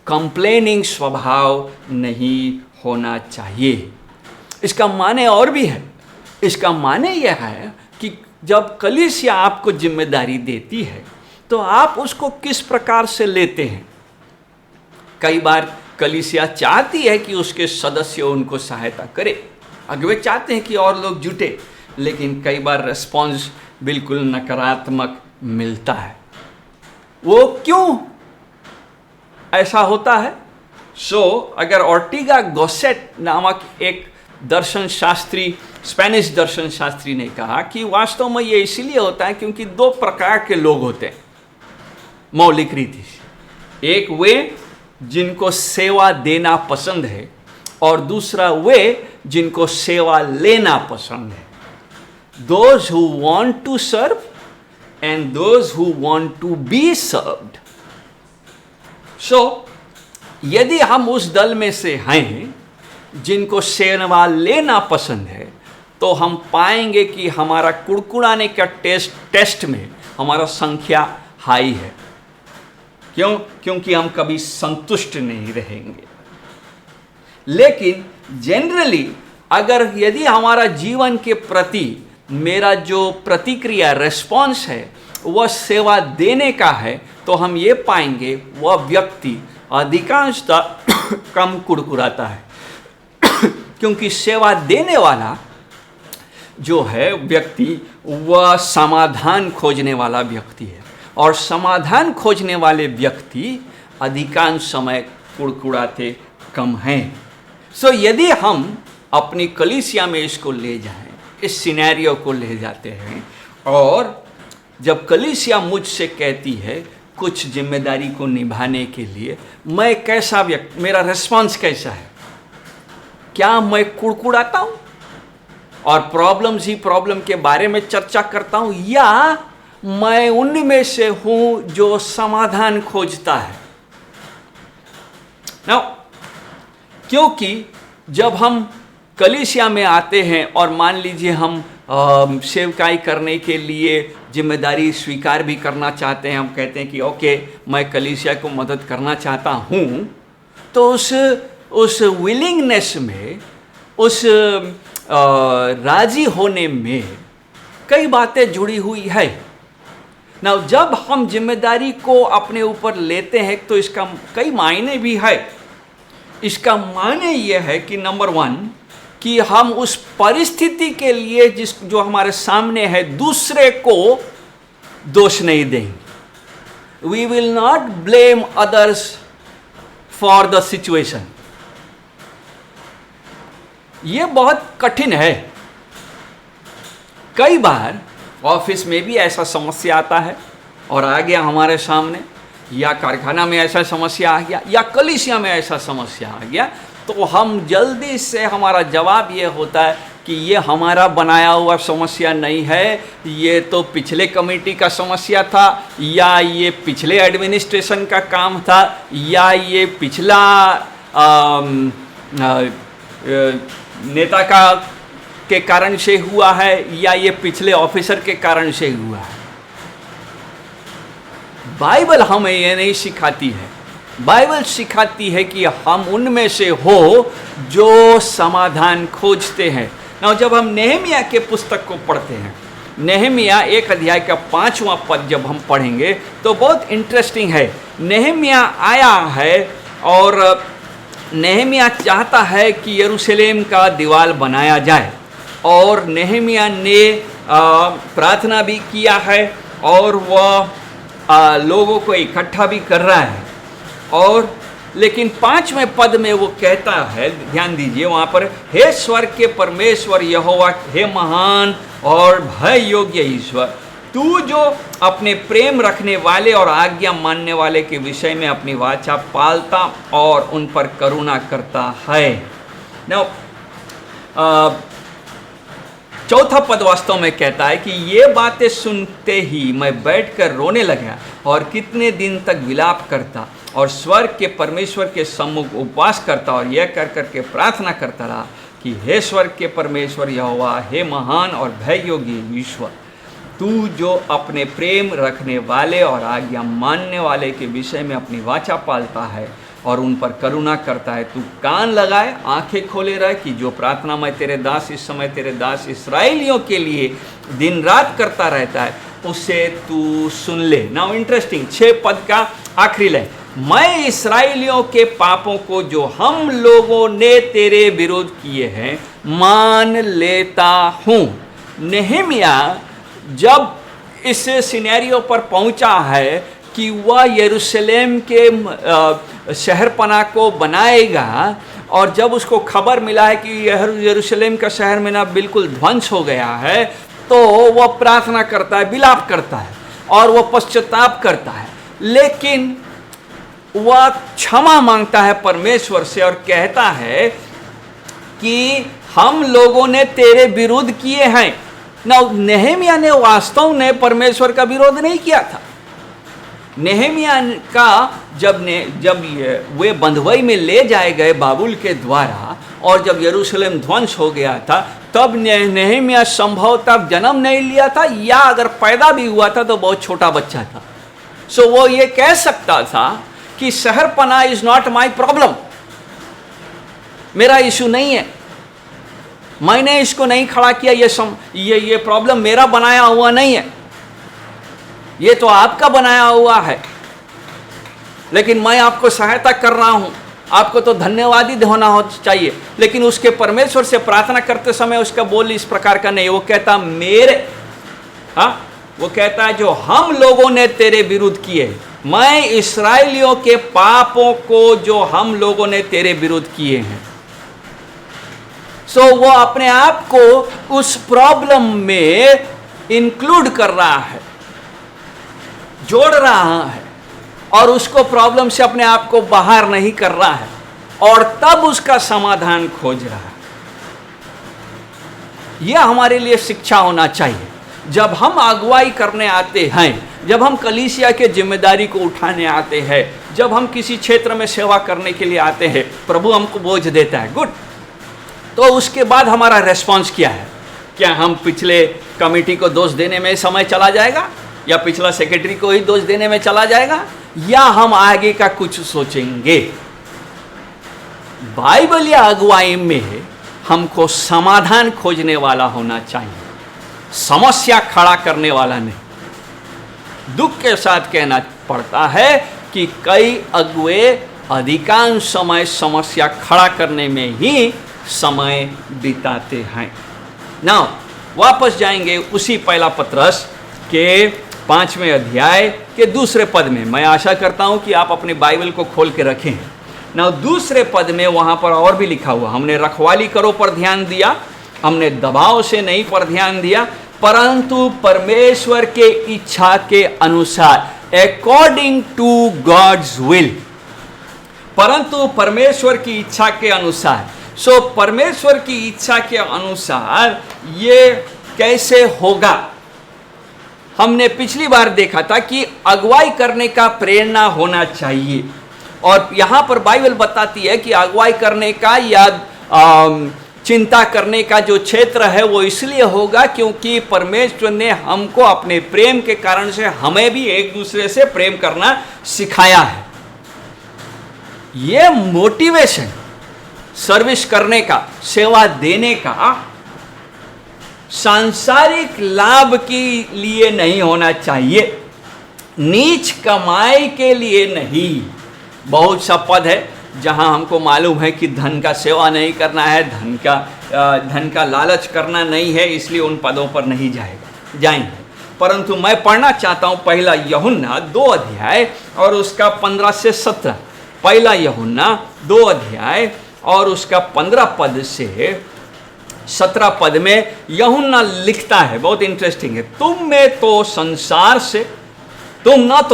कंप्लेनिंग स्वभाव नहीं होना चाहिए। इसका माने और भी है। इसका माने यह है कि जब कलीसिया आपको जिम्मेदारी देती है तो आप उसको किस प्रकार से लेते हैं। कई बार कलीसिया चाहती है कि उसके सदस्य उनको सहायता करे, अगुवे चाहते हैं कि और लोग जुटे, लेकिन कई बार रिस्पॉन्स बिल्कुल नकारात्मक मिलता है। वो क्यों ऐसा होता है? अगर ऑर्टिगा गॉसेट नामक एक दर्शन शास्त्री, स्पेनिश दर्शन शास्त्री ने कहा कि वास्तव में ये इसलिए होता है क्योंकि दो प्रकार के लोग होते हैं मौलिक रीति से। एक वे जिनको सेवा देना पसंद है और दूसरा वे जिनको सेवा लेना पसंद है। Those who want to serve and those who want to be served. यदि हम उस दल में से हैं जिनको सेवा लेना पसंद है तो हम पाएंगे कि हमारा कुड़कुड़ाने का टेस्ट में हमारा संख्या हाई है। क्यों? क्योंकि हम कभी संतुष्ट नहीं रहेंगे। लेकिन जनरली अगर यदि हमारा जीवन के प्रति मेरा जो प्रतिक्रिया रेस्पॉन्स है वह सेवा देने का है तो हम ये पाएंगे वह व्यक्ति अधिकांशतः कम कुड़कुड़ाता है क्योंकि सेवा देने वाला जो है व्यक्ति वह समाधान खोजने वाला व्यक्ति है, और समाधान खोजने वाले व्यक्ति अधिकांश समय कुड़कुड़ाते कम हैं। यदि हम अपनी कलीसिया में इसको ले जाएं, इस सिनेरियो को ले जाते हैं, और जब कलीसिया मुझसे कहती है कुछ जिम्मेदारी को निभाने के लिए, मैं कैसा व्यक्ति, मेरा रिस्पॉन्स कैसा है? क्या मैं कुड़कुड़ाता हूँ और प्रॉब्लम के बारे में चर्चा करता हूँ, या मैं उनमें से हूँ जो समाधान खोजता है? Now, क्योंकि जब हम कलीसिया में आते हैं और मान लीजिए हम सेवकाई करने के लिए जिम्मेदारी स्वीकार भी करना चाहते हैं, हम कहते हैं कि ओके मैं कलीसिया को मदद करना चाहता हूँ, तो उस विलिंगनेस में, उस राजी होने में कई बातें जुड़ी हुई है ना। जब हम जिम्मेदारी को अपने ऊपर लेते हैं तो इसका कई मायने भी है। इसका मायने यह है कि नंबर 1 कि हम उस परिस्थिति के लिए जो हमारे सामने है दूसरे को दोष नहीं देंगे। We will not blame others for the situation. ये बहुत कठिन है। कई बार ऑफिस में भी ऐसा समस्या आता है और आ गया हमारे सामने, या कारखाना में ऐसा समस्या आ गया, या कलीसिया में ऐसा समस्या आ गया, तो हम जल्दी से हमारा जवाब ये होता है कि ये हमारा बनाया हुआ समस्या नहीं है, ये तो पिछले कमेटी का समस्या था, या ये पिछले एडमिनिस्ट्रेशन का काम था, या ये पिछला नेता के कारण से हुआ है, या ये पिछले ऑफिसर के कारण से हुआ है। बाइबल हमें ये नहीं सिखाती है। बाइबल सिखाती है कि हम उनमें से हो जो समाधान खोजते हैं। ना जब हम नेहमिया के पुस्तक को पढ़ते हैं नेहमिया 1 अध्याय का 5वां पद जब हम पढ़ेंगे तो बहुत इंटरेस्टिंग है। नेहमिया आया है और नेहमिया चाहता है कि यरूशलेम का दीवार बनाया जाए, और नेहमिया ने प्रार्थना भी किया है और वह लोगों को इकट्ठा भी कर रहा है। और लेकिन 5वें पद में वो कहता है, ध्यान दीजिए वहाँ पर, हे स्वर्ग के परमेश्वर यहोवा, हे महान और भय योग्य ईश्वर, तू जो अपने प्रेम रखने वाले और आज्ञा मानने वाले के विषय में अपनी वाचा पालता और उन पर करुणा करता है। Now, चौथा पद वास्तव में कहता है कि ये बातें सुनते ही मैं बैठकर रोने लगा और कितने दिन तक विलाप करता और स्वर्ग के परमेश्वर के सम्मुख उपवास करता और यह कर करके प्रार्थना करता रहा कि हे स्वर्ग के परमेश्वर यहोवा, हे महान और भय योग्य ईश्वर, तू जो अपने प्रेम रखने वाले और आज्ञा मानने वाले के विषय में अपनी वाचा पालता है और उन पर करुणा करता है, तू कान लगाए, आंखें खोले रहे कि जो प्रार्थना मैं तेरे दास इस समय तेरे दास इस्राएलियों के लिए दिन रात करता रहता है उसे तू सुन ले। नाउ इंटरेस्टिंग, 6 पद का आखिरी लाइन, मैं इस्राएलियों के पापों को जो हम लोगों ने तेरे विरुद्ध किए हैं मान लेता हूँ। नेहमिया जब इस सिनेरियो पर पहुंचा है कि वह यरूशलेम के शहरपना को बनाएगा, और जब उसको खबर मिला है कि यरूशलेम का शहर में ना बिल्कुल ध्वंस हो गया है, तो वह प्रार्थना करता है, विलाप करता है और वह पश्चाताप करता है, लेकिन वह क्षमा मांगता है परमेश्वर से और कहता है कि हम लोगों ने तेरे विरुद्ध किए हैं। ना नेहमिया ने वास्तव में परमेश्वर का विरोध नहीं किया था। नेहमिया का जब वे बंधुआई में ले जाए गए बाबुल के द्वारा और जब यरूशलेम ध्वंस हो गया था, तब नेहमिया संभवतः जन्म नहीं लिया था, या अगर पैदा भी हुआ था तो बहुत छोटा बच्चा था। सो वो ये कह सकता था कि शहरपना इज नॉट माई प्रॉब्लम, मेरा इशू नहीं है, मैंने इसको नहीं खड़ा किया, ये प्रॉब्लम मेरा बनाया हुआ नहीं है, ये तो आपका बनाया हुआ है, लेकिन मैं आपको सहायता कर रहा हूं, आपको तो धन्यवादी होना चाहिए। लेकिन उसके परमेश्वर से प्रार्थना करते समय उसका बोल इस प्रकार का नहीं, वो कहता वो कहता है जो हम लोगों ने तेरे विरुद्ध किए, मैं इस्राएलियों के पापों को जो हम लोगों ने तेरे विरुद्ध किए हैं। सो वो अपने आप को उस प्रॉब्लम में इंक्लूड कर रहा है, जोड़ रहा है, और उसको प्रॉब्लम से अपने आप को बाहर नहीं कर रहा है, और तब उसका समाधान खोज रहा है। यह हमारे लिए शिक्षा होना चाहिए। जब हम अगुवाई करने आते हैं, जब हम कलीसिया के जिम्मेदारी को उठाने आते हैं, जब हम किसी क्षेत्र में सेवा करने के लिए आते हैं, प्रभु हमको बोझ देता है, गुड, तो उसके बाद हमारा रेस्पॉन्स क्या है? क्या हम पिछले कमेटी को दोष देने में समय चला जाएगा, या पिछला सेक्रेटरी को ही दोष देने में चला जाएगा, या हम आगे का कुछ सोचेंगे? बाइबल या अगुवाई में हमको समाधान खोजने वाला होना चाहिए, समस्या खड़ा करने वाला नहीं। दुख के साथ कहना पड़ता है कि कई अगुवे अधिकांश समय समस्या खड़ा करने में ही समय बिताते हैं। नाउ वापस जाएंगे उसी पहला पत्रस के 5वें अध्याय के 2 पद में। मैं आशा करता हूं कि आप अपने बाइबल को खोल के रखें। नाउ 2 पद में वहां पर और भी लिखा हुआ, हमने रखवाली करो पर ध्यान दिया, हमने दबाव से नहीं पर ध्यान दिया, परंतु परमेश्वर के इच्छा के अनुसार, अकॉर्डिंग टू गॉड्स विल, परंतु परमेश्वर की इच्छा के अनुसार। सो परमेश्वर की इच्छा के अनुसार ये कैसे होगा? हमने पिछली बार देखा था कि अगुवाई करने का प्रेरणा होना चाहिए, और यहाँ पर बाइबल बताती है कि अगुवाई करने का या चिंता करने का जो क्षेत्र है वो इसलिए होगा क्योंकि परमेश्वर ने हमको अपने प्रेम के कारण से हमें भी एक दूसरे से प्रेम करना सिखाया है। ये मोटिवेशन सर्विस करने का, सेवा देने का सांसारिक लाभ के लिए नहीं होना चाहिए, नीच कमाई के लिए नहीं। बहुत सा पद है जहां हमको मालूम है कि धन का सेवा नहीं करना है, धन का लालच करना नहीं है, इसलिए उन पदों पर नहीं जाएंगे। परंतु मैं पढ़ना चाहता हूं पहला यूहन्ना 2 अध्याय और उसका 15 से 17। पहला यूहन्ना 2 अध्याय और उसका 15 पद से 17 पद में यूहन्ना लिखता है, बहुत इंटरेस्टिंग है। तुम न तो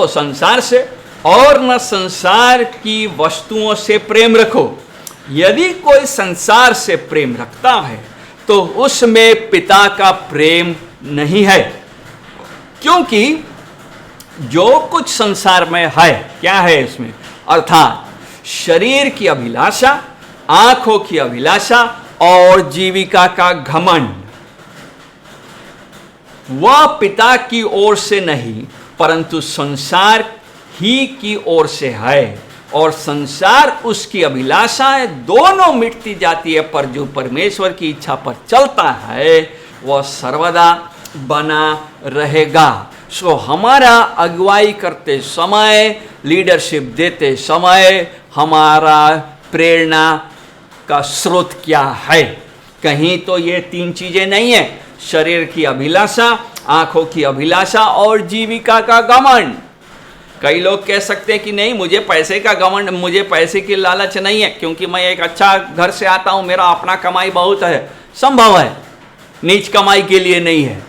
संसार से और न संसार की वस्तुओं से प्रेम रखो। यदि कोई संसार से प्रेम रखता है तो उसमें पिता का प्रेम नहीं है, क्योंकि जो कुछ संसार में है, क्या है इसमें, अर्थात शरीर की अभिलाषा, आंखों की अभिलाषा और जीविका का घमंड, वह पिता की ओर से नहीं परंतु संसार ही की ओर से है। और संसार उसकी अभिलाषाएं दोनों मिटती जाती है, पर जो परमेश्वर की इच्छा पर चलता है वह सर्वदा बना रहेगा। सो हमारा अगुवाई करते समय, लीडरशिप देते समय हमारा प्रेरणा का स्रोत क्या है? कहीं तो ये 3 चीजें नहीं है, शरीर की अभिलाषा, आंखों की अभिलाषा और जीविका का घमंड। कई लोग कह सकते हैं कि नहीं, मुझे पैसे का घमंड, मुझे पैसे की लालच नहीं है, क्योंकि मैं एक अच्छा घर से आता हूं, मेरा अपना कमाई बहुत है। संभव है, नीच कमाई के लिए नहीं है।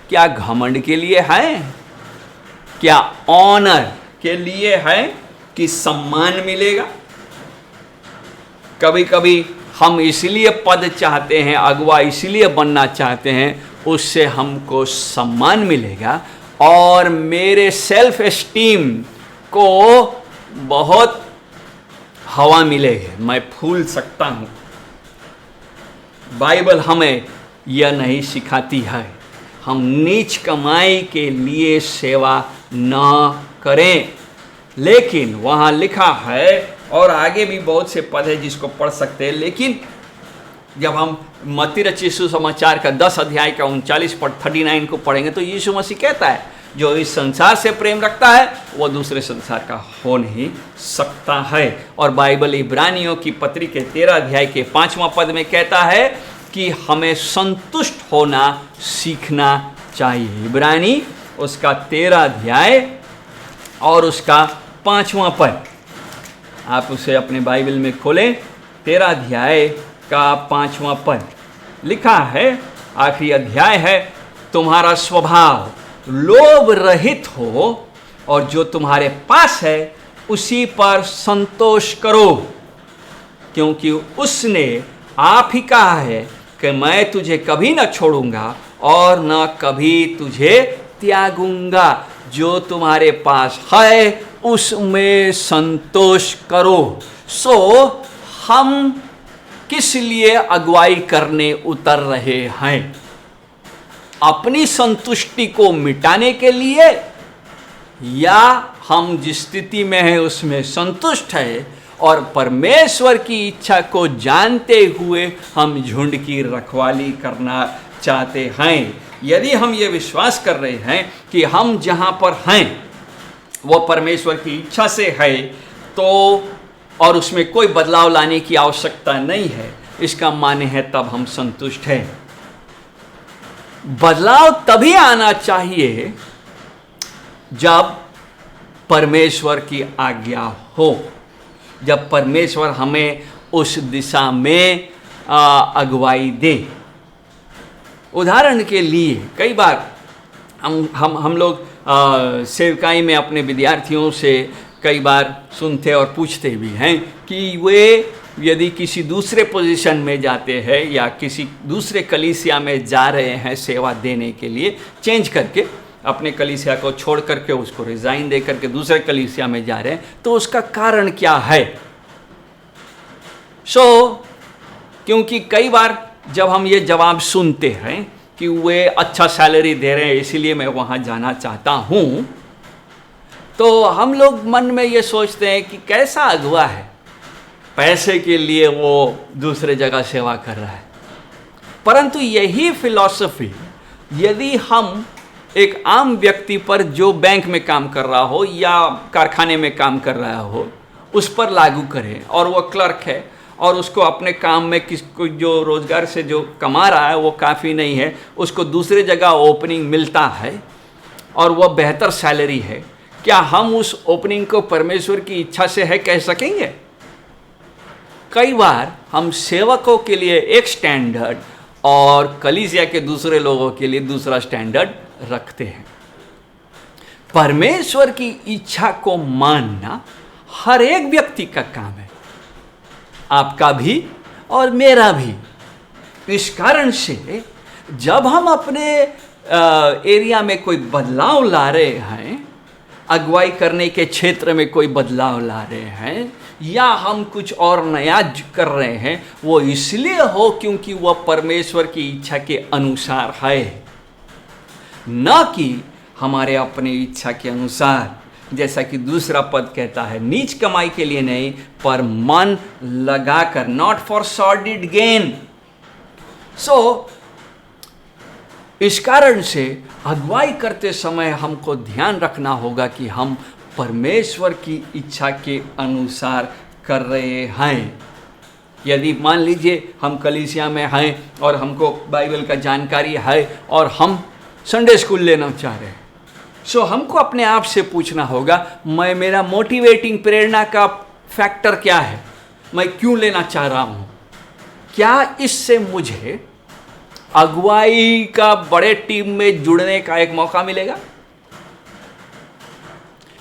क्या घमंड के लिए है? क्या ऑनर के लिए है कि सम्मान मिलेगा? कभी कभी हम इसलिए पद चाहते हैं, अगुवा इसलिए बनना चाहते हैं, उससे हमको सम्मान मिलेगा और मेरे सेल्फ एस्टीम को बहुत हवा मिलेगी, मैं फूल सकता हूं। बाइबल हमें यह नहीं सिखाती है हम नीच कमाई के लिए सेवा न करें, लेकिन वहाँ लिखा है, और आगे भी बहुत से पद है जिसको पढ़ सकते हैं। लेकिन जब हम मत्ती रचित सुसमाचार का 10 अध्याय का 39 पद 39 को पढ़ेंगे तो यीशु मसीह कहता है, जो इस संसार से प्रेम रखता है वो दूसरे संसार का हो नहीं सकता है। और बाइबल इब्रानियों की पत्री के 13 अध्याय के 5वां पद में कहता है कि हमें संतुष्ट होना सीखना चाहिए। इब्रानी उसका 13 अध्याय और उसका 5वां पद, आप उसे अपने बाइबल में खोलें। 13 अध्याय का 5वां पद लिखा है, आखिरी अध्याय है, तुम्हारा स्वभाव लोभ रहित हो और जो तुम्हारे पास है उसी पर संतोष करो, क्योंकि उसने आप ही कहा है कि मैं तुझे कभी न छोड़ूंगा और न कभी तुझे त्यागूंगा। जो तुम्हारे पास है उसमें संतोष करो। सो हम किस लिए अगुवाई करने उतर रहे हैं? अपनी संतुष्टि को मिटाने के लिए, या हम जिस स्थिति में हैं उसमें संतुष्ट है और परमेश्वर की इच्छा को जानते हुए हम झुंड की रखवाली करना चाहते हैं? यदि हम ये विश्वास कर रहे हैं कि हम जहाँ पर हैं वो परमेश्वर की इच्छा से है, तो और उसमें कोई बदलाव लाने की आवश्यकता नहीं है, इसका माने है तब हम संतुष्ट हैं। बदलाव तभी आना चाहिए जब परमेश्वर की आज्ञा हो, जब परमेश्वर हमें उस दिशा में अगुवाई दे। उदाहरण के लिए कई बार हम लोग सेवकाई में अपने विद्यार्थियों से कई बार सुनते और पूछते भी हैं कि वे यदि किसी दूसरे पोजीशन में जाते हैं या किसी दूसरे कलीसिया में जा रहे हैं सेवा देने के लिए, चेंज करके अपने कलीसिया को छोड़ करके उसको रिज़ाइन दे करके दूसरे कलीसिया में जा रहे हैं, तो उसका कारण क्या है? क्योंकि कई बार जब हम ये जवाब सुनते हैं कि वे अच्छा सैलरी दे रहे हैं इसीलिए मैं वहाँ जाना चाहता हूँ, तो हम लोग मन में ये सोचते हैं कि कैसा अगुवा है, पैसे के लिए वो दूसरे जगह सेवा कर रहा है। परंतु यही फिलॉसफी यदि हम एक आम व्यक्ति पर जो बैंक में काम कर रहा हो या कारखाने में काम कर रहा हो उस पर लागू करें, और वो क्लर्क है और उसको अपने काम में किसको जो रोज़गार से जो कमा रहा है वो काफ़ी नहीं है, उसको दूसरी जगह ओपनिंग मिलता है और वह बेहतर सैलरी है, क्या हम उस ओपनिंग को परमेश्वर की इच्छा से है कह सकेंगे? कई बार हम सेवकों के लिए एक स्टैंडर्ड और कलीसिया के दूसरे लोगों के लिए दूसरा स्टैंडर्ड रखते हैं। परमेश्वर की इच्छा को मानना हर एक व्यक्ति का काम है, आपका भी और मेरा भी। इस कारण से जब हम अपने एरिया में कोई बदलाव ला रहे हैं, अगुवाई करने के क्षेत्र में कोई बदलाव ला रहे हैं, या हम कुछ और नया कर रहे हैं, वो इसलिए हो क्योंकि वह परमेश्वर की इच्छा के अनुसार है, न कि हमारे अपने इच्छा के अनुसार। जैसा कि दूसरा पद कहता है, नीच कमाई के लिए नहीं पर मन लगाकर, नॉट फॉर सॉर्डिड गेन। सो इस कारण से अगुवाई करते समय हमको ध्यान रखना होगा कि हम परमेश्वर की इच्छा के अनुसार कर रहे हैं। यदि मान लीजिए हम कलीसिया में हैं और हमको बाइबल का जानकारी है और हम संडे स्कूल लेना चाह रहे हैं, सो हमको अपने आप से पूछना होगा, मैं मेरा मोटिवेटिंग प्रेरणा का फैक्टर क्या है, मैं क्यों लेना चाह रहा हूँ? क्या इससे मुझे अगुवाई का बड़े टीम में जुड़ने का एक मौका मिलेगा,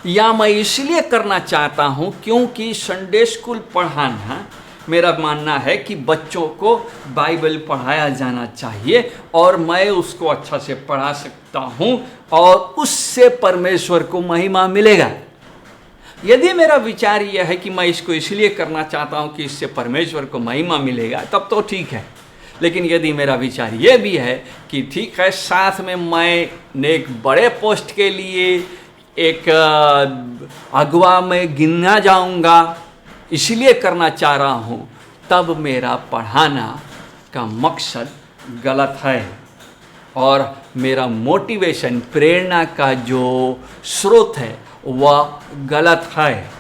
या मैं इसलिए करना चाहता हूं क्योंकि संडे स्कूल पढ़ाना, मेरा मानना है कि बच्चों को बाइबल पढ़ाया जाना चाहिए और मैं उसको अच्छा से पढ़ा सकता हूं और उससे परमेश्वर को महिमा मिलेगा। यदि मेरा विचार यह है कि मैं इसको इसलिए करना चाहता हूं कि इससे परमेश्वर को महिमा मिलेगा, तब तो ठीक है। लेकिन यदि मेरा विचार यह भी है कि ठीक है, साथ में मैं एक बड़े पोस्ट के लिए एक अगुवा में गिना जाऊंगा, इसलिए करना चाह रहा हूँ, तब मेरा पढ़ाना का मकसद गलत है और मेरा मोटिवेशन, प्रेरणा का जो स्रोत है वह गलत है।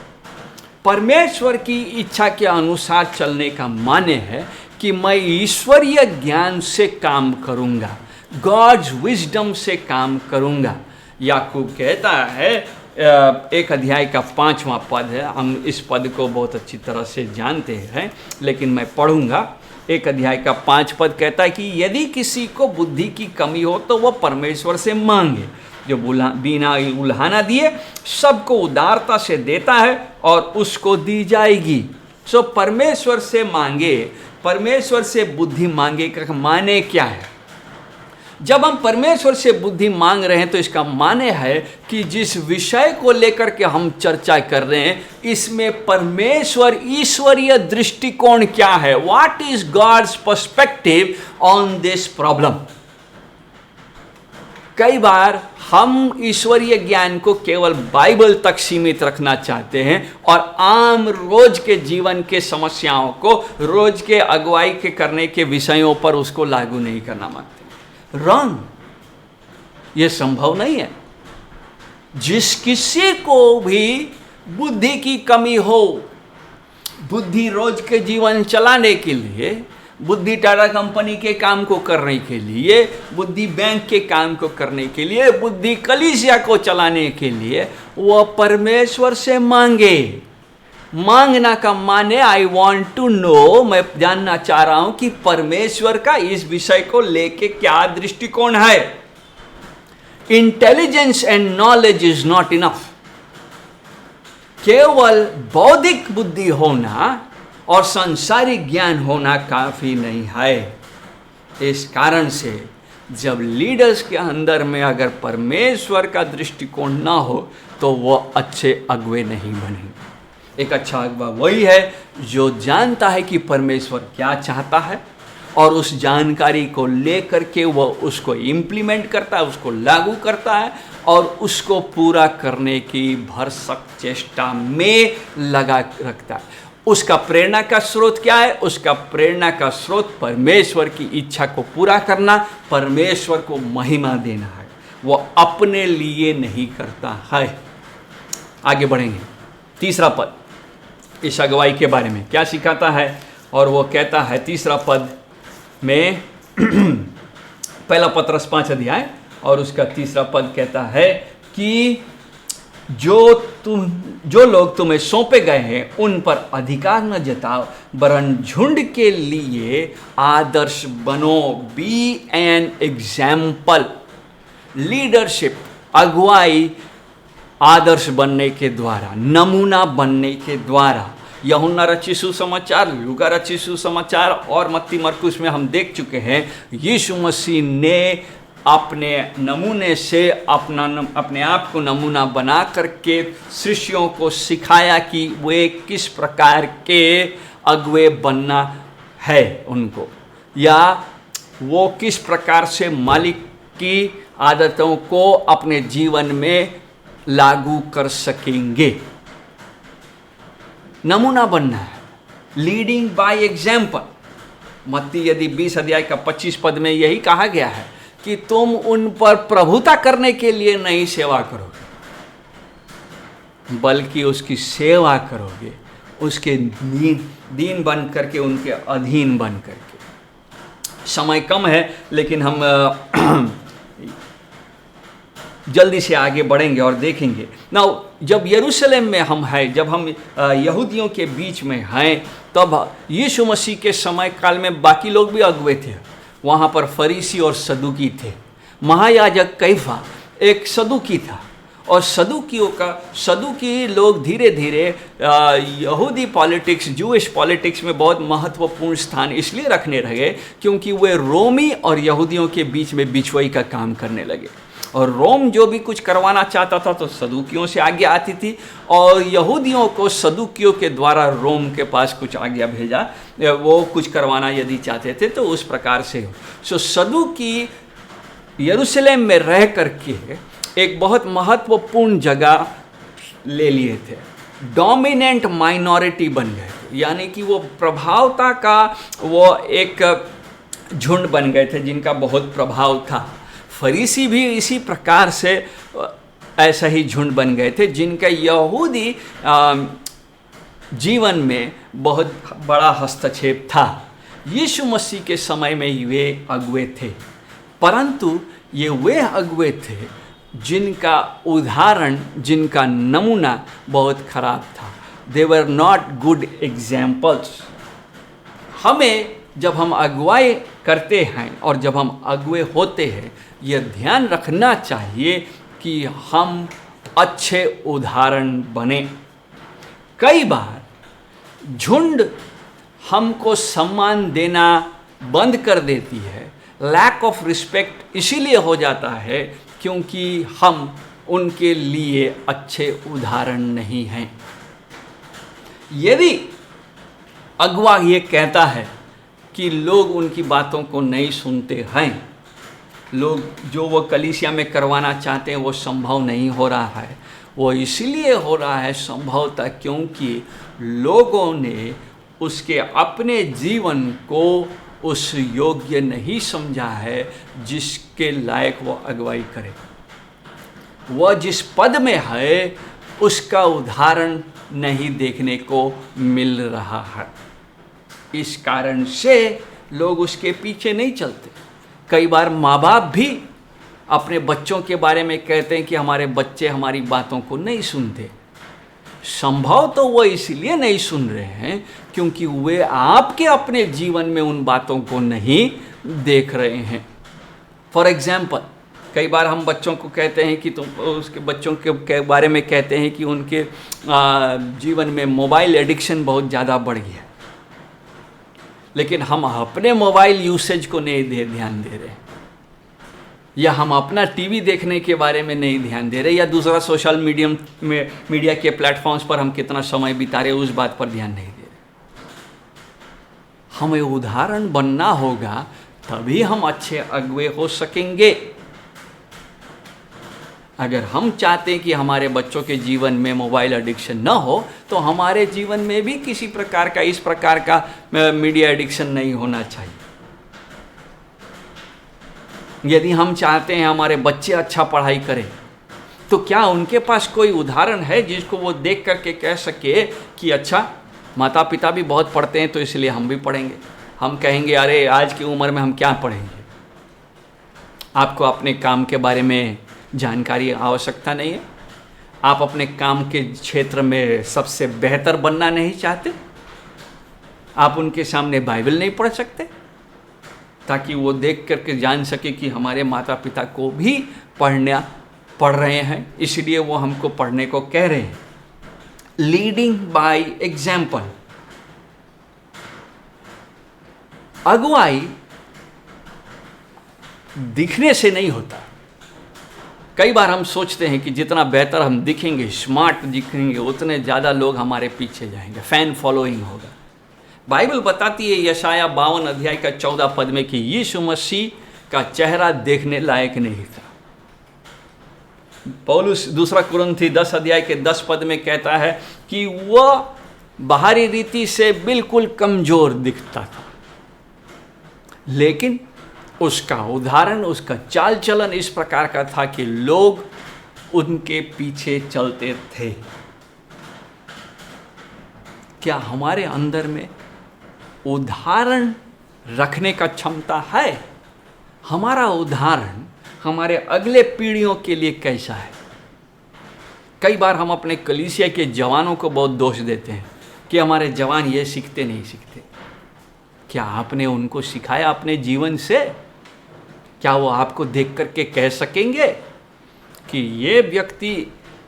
परमेश्वर की इच्छा के अनुसार चलने का माने है कि मैं ईश्वरीय ज्ञान से काम करूँगा, गॉड्स विजडम से काम करूँगा। याकूब कहता है, एक अध्याय का 5वां पद है, हम इस पद को बहुत अच्छी तरह से जानते हैं लेकिन मैं पढ़ूंगा। एक अध्याय का 5 पद कहता है कि यदि किसी को बुद्धि की कमी हो तो वह परमेश्वर से मांगे, जो बिना उल्हाना दिए सबको उदारता से देता है और उसको दी जाएगी। सो परमेश्वर से मांगे, परमेश्वर से बुद्धि मांगे का माने क्या है? जब हम परमेश्वर से बुद्धि मांग रहे हैं तो इसका माने है कि जिस विषय को लेकर के हम चर्चा कर रहे हैं, इसमें परमेश्वर ईश्वरीय दृष्टिकोण क्या है, what is God's perspective on this problem. कई बार हम ईश्वरीय ज्ञान को केवल बाइबल तक सीमित रखना चाहते हैं और आम रोज के जीवन के समस्याओं को, रोज के अगुवाई के करने के विषयों पर उसको लागू नहीं करना मांगते। रॉन्ग, ये संभव नहीं है। जिस किसी को भी बुद्धि की कमी हो, बुद्धि रोज के जीवन चलाने के लिए, बुद्धि टाटा कंपनी के काम को करने के लिए, बुद्धि बैंक के काम को करने के लिए, बुद्धि कलीसिया को चलाने के लिए, वह परमेश्वर से मांगे। मांगना का माने आई वॉन्ट टू नो, मैं जानना चाह रहा हूं कि परमेश्वर का इस विषय को लेके क्या दृष्टिकोण है। Intelligence and knowledge is not enough. केवल बौद्धिक बुद्धि होना और सांसारिक ज्ञान होना काफी नहीं है। इस कारण से जब लीडर्स के अंदर में अगर परमेश्वर का दृष्टिकोण ना हो तो वह अच्छे अगुवे नहीं बनेंगे। एक अच्छा अगुवा वही है जो जानता है कि परमेश्वर क्या चाहता है और उस जानकारी को लेकर के वह उसको इम्प्लीमेंट करता है, उसको लागू करता है और उसको पूरा करने की भरसक चेष्टा में लगा रखता है। उसका प्रेरणा का स्रोत क्या है? उसका प्रेरणा का स्रोत परमेश्वर की इच्छा को पूरा करना, परमेश्वर को महिमा देना है। वो अपने लिए नहीं करता है। आगे बढ़ेंगे। तीसरा पद इस अगुवाई के बारे में क्या सिखाता है? और वो कहता है तीसरा पद में पहला पत्रस 5 अध्याय और उसका तीसरा पद कहता है कि जो लोग तुम्हें सौंपे गए हैं उन पर अधिकार न जताओ, वरन झुंड के लिए आदर्श बनो। B an example. लीडरशिप, अगुवाई आदर्श बनने के द्वारा, नमूना बनने के द्वारा। यूहन्ना रचित सुसमाचार, लूका रचित सुसमाचार और मत्ती मरकुस में हम देख चुके हैं यीशु मसीह ने अपने नमूने से अपने आप को नमूना बना करके शिष्यों को सिखाया कि वे किस प्रकार के अगुवे बनना है उनको, या वो किस प्रकार से मालिक की आदतों को अपने जीवन में लागू कर सकेंगे। नमूना बनना है, लीडिंग बाय एग्जाम्पल। मत्ती यदि 20 अध्याय का 25 पद में यही कहा गया है कि तुम उन पर प्रभुता करने के लिए नहीं सेवा करोगे, बल्कि उसकी सेवा करोगे, उसके दीन बन करके, उनके अधीन बन करके। समय कम है लेकिन हम जल्दी से आगे बढ़ेंगे और देखेंगे। नाउ जब यरूशलेम में हम हैं, जब हम यहूदियों के बीच में हैं, तब यीशु मसीह के समय काल में बाकी लोग भी अगुवे थे। वहाँ पर फरीसी और सदुकी थे। महायाजक कैफा एक सदुकी था और सदुकी लोग धीरे धीरे यहूदी पॉलिटिक्स, जूइश पॉलिटिक्स में बहुत महत्वपूर्ण स्थान इसलिए रखने लगे क्योंकि वे रोमी और यहूदियों के बीच में बिछुआई का काम करने लगे। और रोम जो भी कुछ करवाना चाहता था तो सदुकियों से आज्ञा आती थी, और यहूदियों को सदुकियों के द्वारा रोम के पास कुछ आज्ञा भेजा, वो कुछ करवाना यदि चाहते थे तो उस प्रकार से हो। सो सदुकी यरूशलेम में रह करके एक बहुत महत्वपूर्ण जगह ले लिए थे, डोमिनेंट माइनॉरिटी बन गए थे, यानी कि वो प्रभावता का वो एक झुंड बन गए थे जिनका बहुत प्रभाव था। फरीसी भी इसी प्रकार से ऐसा ही झुंड बन गए थे जिनका यहूदी जीवन में बहुत बड़ा हस्तक्षेप था। यीशु मसीह के समय में ही वे अगुवे थे, परंतु ये वे अगुवे थे जिनका उदाहरण, जिनका नमूना बहुत खराब था। दे वर नॉट गुड एग्जाम्पल्स। हमें जब हम अगुवाई करते हैं और जब हम अगुवे होते हैं, यह ध्यान रखना चाहिए कि हम अच्छे उदाहरण बने। कई बार झुंड हमको सम्मान देना बंद कर देती है। लैक ऑफ रिस्पेक्ट इसीलिए हो जाता है क्योंकि हम उनके लिए अच्छे उदाहरण नहीं हैं। यदि अगुवा ये कहता है कि लोग उनकी बातों को नहीं सुनते हैं, लोग जो वो कलीसिया में करवाना चाहते हैं वो संभव नहीं हो रहा है, वो इसलिए हो रहा है संभवतः क्योंकि लोगों ने उसके अपने जीवन को उस योग्य नहीं समझा है जिसके लायक वो अगुवाई करे। वह जिस पद में है उसका उदाहरण नहीं देखने को मिल रहा है। इस कारण से लोग उसके पीछे नहीं चलते। कई बार माँ बाप भी अपने बच्चों के बारे में कहते हैं कि हमारे बच्चे हमारी बातों को नहीं सुनते। संभव तो वो इसलिए नहीं सुन रहे हैं क्योंकि वे आपके अपने जीवन में उन बातों को नहीं देख रहे हैं। फॉर एग्जाम्पल, कई बार हम बच्चों को कहते हैं कि तुम उसके बच्चों के बारे में कहते हैं कि उनके जीवन में मोबाइल एडिक्शन बहुत ज़्यादा बढ़ गया, लेकिन हम अपने मोबाइल यूसेज को नहीं ध्यान दे रहे, या हम अपना टीवी देखने के बारे में नहीं ध्यान दे रहे, या दूसरा सोशल मीडिया के प्लेटफॉर्म्स पर हम कितना समय बिता रहे उस बात पर ध्यान नहीं दे रहे। हमें उदाहरण बनना होगा, तभी हम अच्छे अगुवे हो सकेंगे। अगर हम चाहते हैं कि हमारे बच्चों के जीवन में मोबाइल एडिक्शन न हो, तो हमारे जीवन में भी किसी प्रकार का इस प्रकार का मीडिया एडिक्शन नहीं होना चाहिए। यदि हम चाहते हैं हमारे बच्चे अच्छा पढ़ाई करें, तो क्या उनके पास कोई उदाहरण है जिसको वो देख करके कह सके कि अच्छा, माता पिता भी बहुत पढ़ते हैं तो इसलिए हम भी पढ़ेंगे। हम कहेंगे अरे आज की उम्र में हम क्या पढ़ेंगे। आपको अपने काम के बारे में जानकारी आवश्यकता नहीं है? आप अपने काम के क्षेत्र में सबसे बेहतर बनना नहीं चाहते? आप उनके सामने बाइबल नहीं पढ़ सकते ताकि वो देख करके जान सके कि हमारे माता पिता को भी पढ़ रहे हैं, इसलिए वो हमको पढ़ने को कह रहे हैं। Leading by example. अगुवाई दिखने से नहीं होता। कई बार हम सोचते हैं कि जितना बेहतर हम दिखेंगे, स्मार्ट दिखेंगे, उतने ज़्यादा लोग हमारे पीछे जाएंगे, फैन फॉलोइंग होगा। बाइबल बताती है यशाया 52 अध्याय का 14 पद में कि यीशु मसीह का चेहरा देखने लायक नहीं था। पौलुस दूसरा कुरिन्थी 10 अध्याय के 10 पद में कहता है कि वह बाहरी रीति से बिल्कुल कमजोर दिखता था, लेकिन उसका उदाहरण, उसका चाल चलन इस प्रकार का था कि लोग उनके पीछे चलते थे। क्या हमारे अंदर में उदाहरण रखने का क्षमता है? हमारा उदाहरण हमारे अगले पीढ़ियों के लिए कैसा है? कई बार हम अपने कलीसिया के जवानों को बहुत दोष देते हैं कि हमारे जवान ये सीखते नहीं सीखते। क्या आपने उनको सिखाया अपने जीवन से? क्या वो आपको देख करके कह सकेंगे कि ये व्यक्ति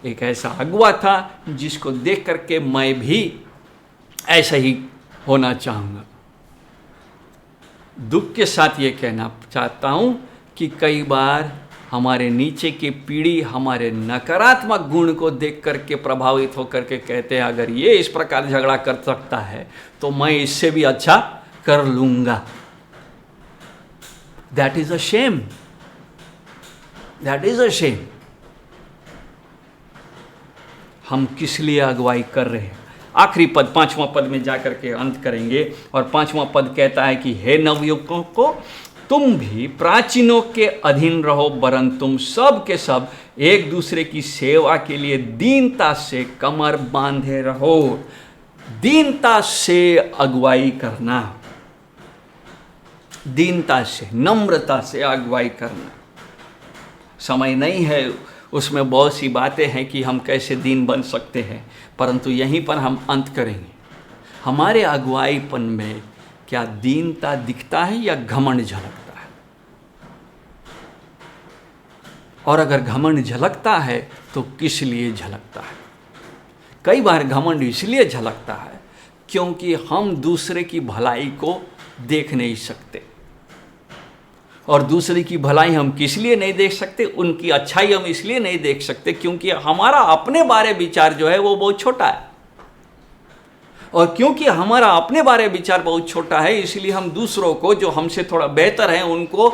एक ऐसा अगुवा था जिसको देख करके मैं भी ऐसा ही होना चाहूँगा? दुख के साथ ये कहना चाहता हूँ कि कई बार हमारे नीचे की पीढ़ी हमारे नकारात्मक गुण को देख करके प्रभावित होकर के कहते हैं अगर ये इस प्रकार झगड़ा कर सकता है तो मैं इससे भी अच्छा कर लूँगा। That is a shame. That is a shame. हम किस लिए अगुवाई कर रहे हैं? आखिरी पद 5वां पद में जाकर के अंत करेंगे और 5वां पद कहता है कि हे नवयुवकों को, तुम भी प्राचीनों के अधीन रहो, वरन तुम सब के सब एक दूसरे की सेवा के लिए दीनता से कमर बांधे रहो। दीनता से अगुवाई करना, दीनता से, नम्रता से अगुवाई करना। समय नहीं है, उसमें बहुत सी बातें हैं कि हम कैसे दीन बन सकते हैं, परंतु यहीं पर हम अंत करेंगे। हमारे अगुवाईपन में क्या दीनता दिखता है या घमंड झलकता है? और अगर घमंड झलकता है तो किस लिए झलकता है? कई बार घमंड इसलिए झलकता है क्योंकि हम दूसरे की भलाई को देख नहीं सकते। और दूसरे की भलाई हम किस लिए नहीं देख सकते, उनकी अच्छाई हम इसलिए नहीं देख सकते क्योंकि हमारा अपने बारे विचार जो है वो बहुत छोटा है। और क्योंकि हमारा अपने बारे विचार बहुत छोटा है, इसलिए हम दूसरों को जो हमसे थोड़ा बेहतर हैं उनको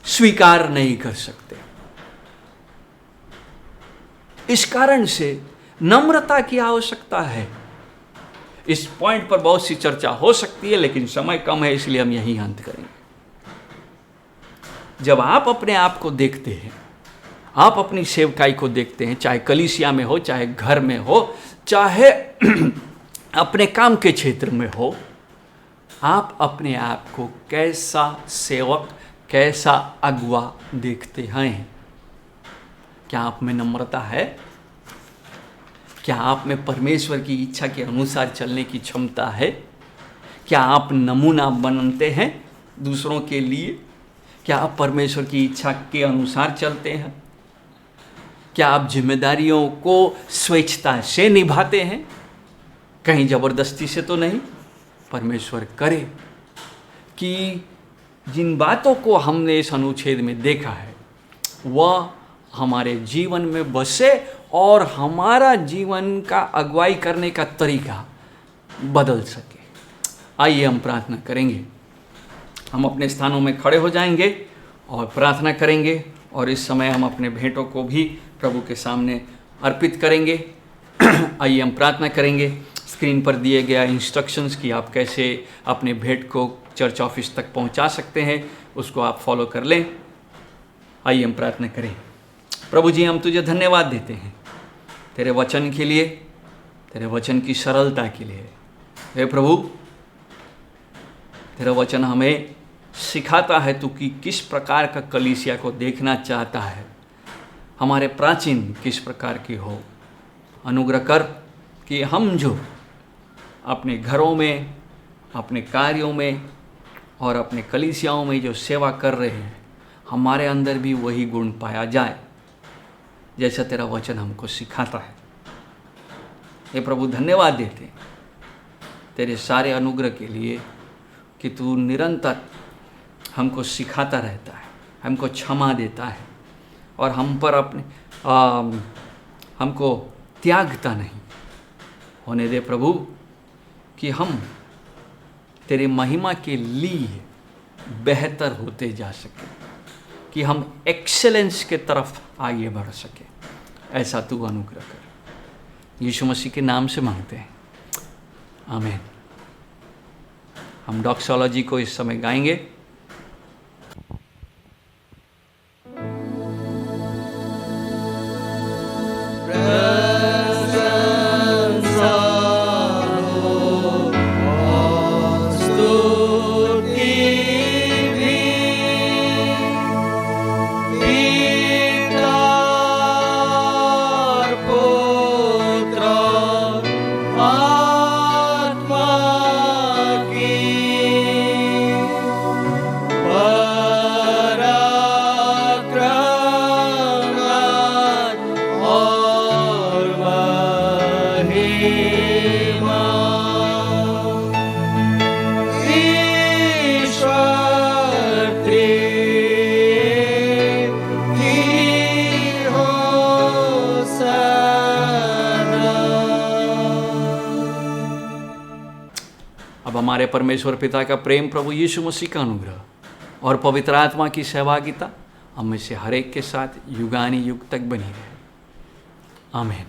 स्वीकार नहीं कर सकते। इस कारण से नम्रता की आवश्यकता है। इस पॉइंट पर बहुत सी चर्चा हो सकती है, लेकिन समय कम है, इसलिए हम यहीं अंत करेंगे। जब आप अपने आप को देखते हैं, आप अपनी सेवकाई को देखते हैं, चाहे कलीसिया में हो, चाहे घर में हो, चाहे अपने काम के क्षेत्र में हो, आप अपने आप को कैसा सेवक, कैसा अगुवा देखते हैं? क्या आप में नम्रता है? क्या आप में परमेश्वर की इच्छा के अनुसार चलने की क्षमता है? क्या आप नमूना बनते हैं दूसरों के लिए? क्या आप परमेश्वर की इच्छा के अनुसार चलते हैं? क्या आप जिम्मेदारियों को स्वेच्छता से निभाते हैं? कहीं ज़बरदस्ती से तो नहीं? परमेश्वर करे कि जिन बातों को हमने इस अनुच्छेद में देखा है वह हमारे जीवन में बसे और हमारा जीवन का अगुवाई करने का तरीका बदल सके। आइए हम प्रार्थना करेंगे। हम अपने स्थानों में खड़े हो जाएंगे और प्रार्थना करेंगे और इस समय हम अपने भेंटों को भी प्रभु के सामने अर्पित करेंगे। आइए हम प्रार्थना करेंगे। स्क्रीन पर दिए गया इंस्ट्रक्शंस कि आप कैसे अपने भेंट को चर्च ऑफिस तक पहुंचा सकते हैं, उसको आप फॉलो कर लें। आइए हम प्रार्थना करें। प्रभु जी, हम तुझे धन्यवाद देते हैं तेरे वचन के लिए, तेरे वचन की सरलता के लिए। हे प्रभु, तेरा वचन हमें सिखाता है तू कि किस प्रकार का कलीसिया को देखना चाहता है, हमारे प्राचीन किस प्रकार की हो। अनुग्रह कर कि हम जो अपने घरों में, अपने कार्यों में और अपने कलीसियाओं में जो सेवा कर रहे हैं, हमारे अंदर भी वही गुण पाया जाए जैसा तेरा वचन हमको सिखाता है। हे प्रभु, धन्यवाद देते हैं तेरे सारे अनुग्रह के लिए कि तू निरंतर हमको सिखाता रहता है, हमको क्षमा देता है और हम पर अपने हमको त्यागता नहीं। होने दे प्रभु कि हम तेरे महिमा के लिए बेहतर होते जा सकें, कि हम एक्सेलेंस के तरफ आगे बढ़ सकें। ऐसा तू अनुग्रह कर। यीशु मसीह के नाम से मांगते हैं, आमीन। हम डॉक्सोलॉजी को इस समय गाएंगे। हमारे परमेश्वर पिता का प्रेम, प्रभु यीशु मसीह का अनुग्रह और पवित्र आत्मा की सहभागिता हम में से हर एक के साथ युगानी युग तक बनी रहे। आमीन।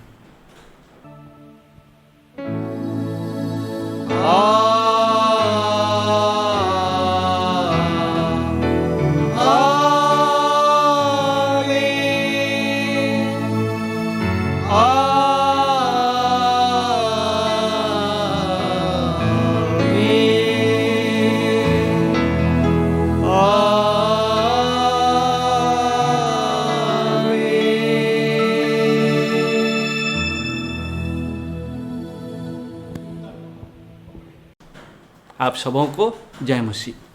आप सबों को जय मसीह।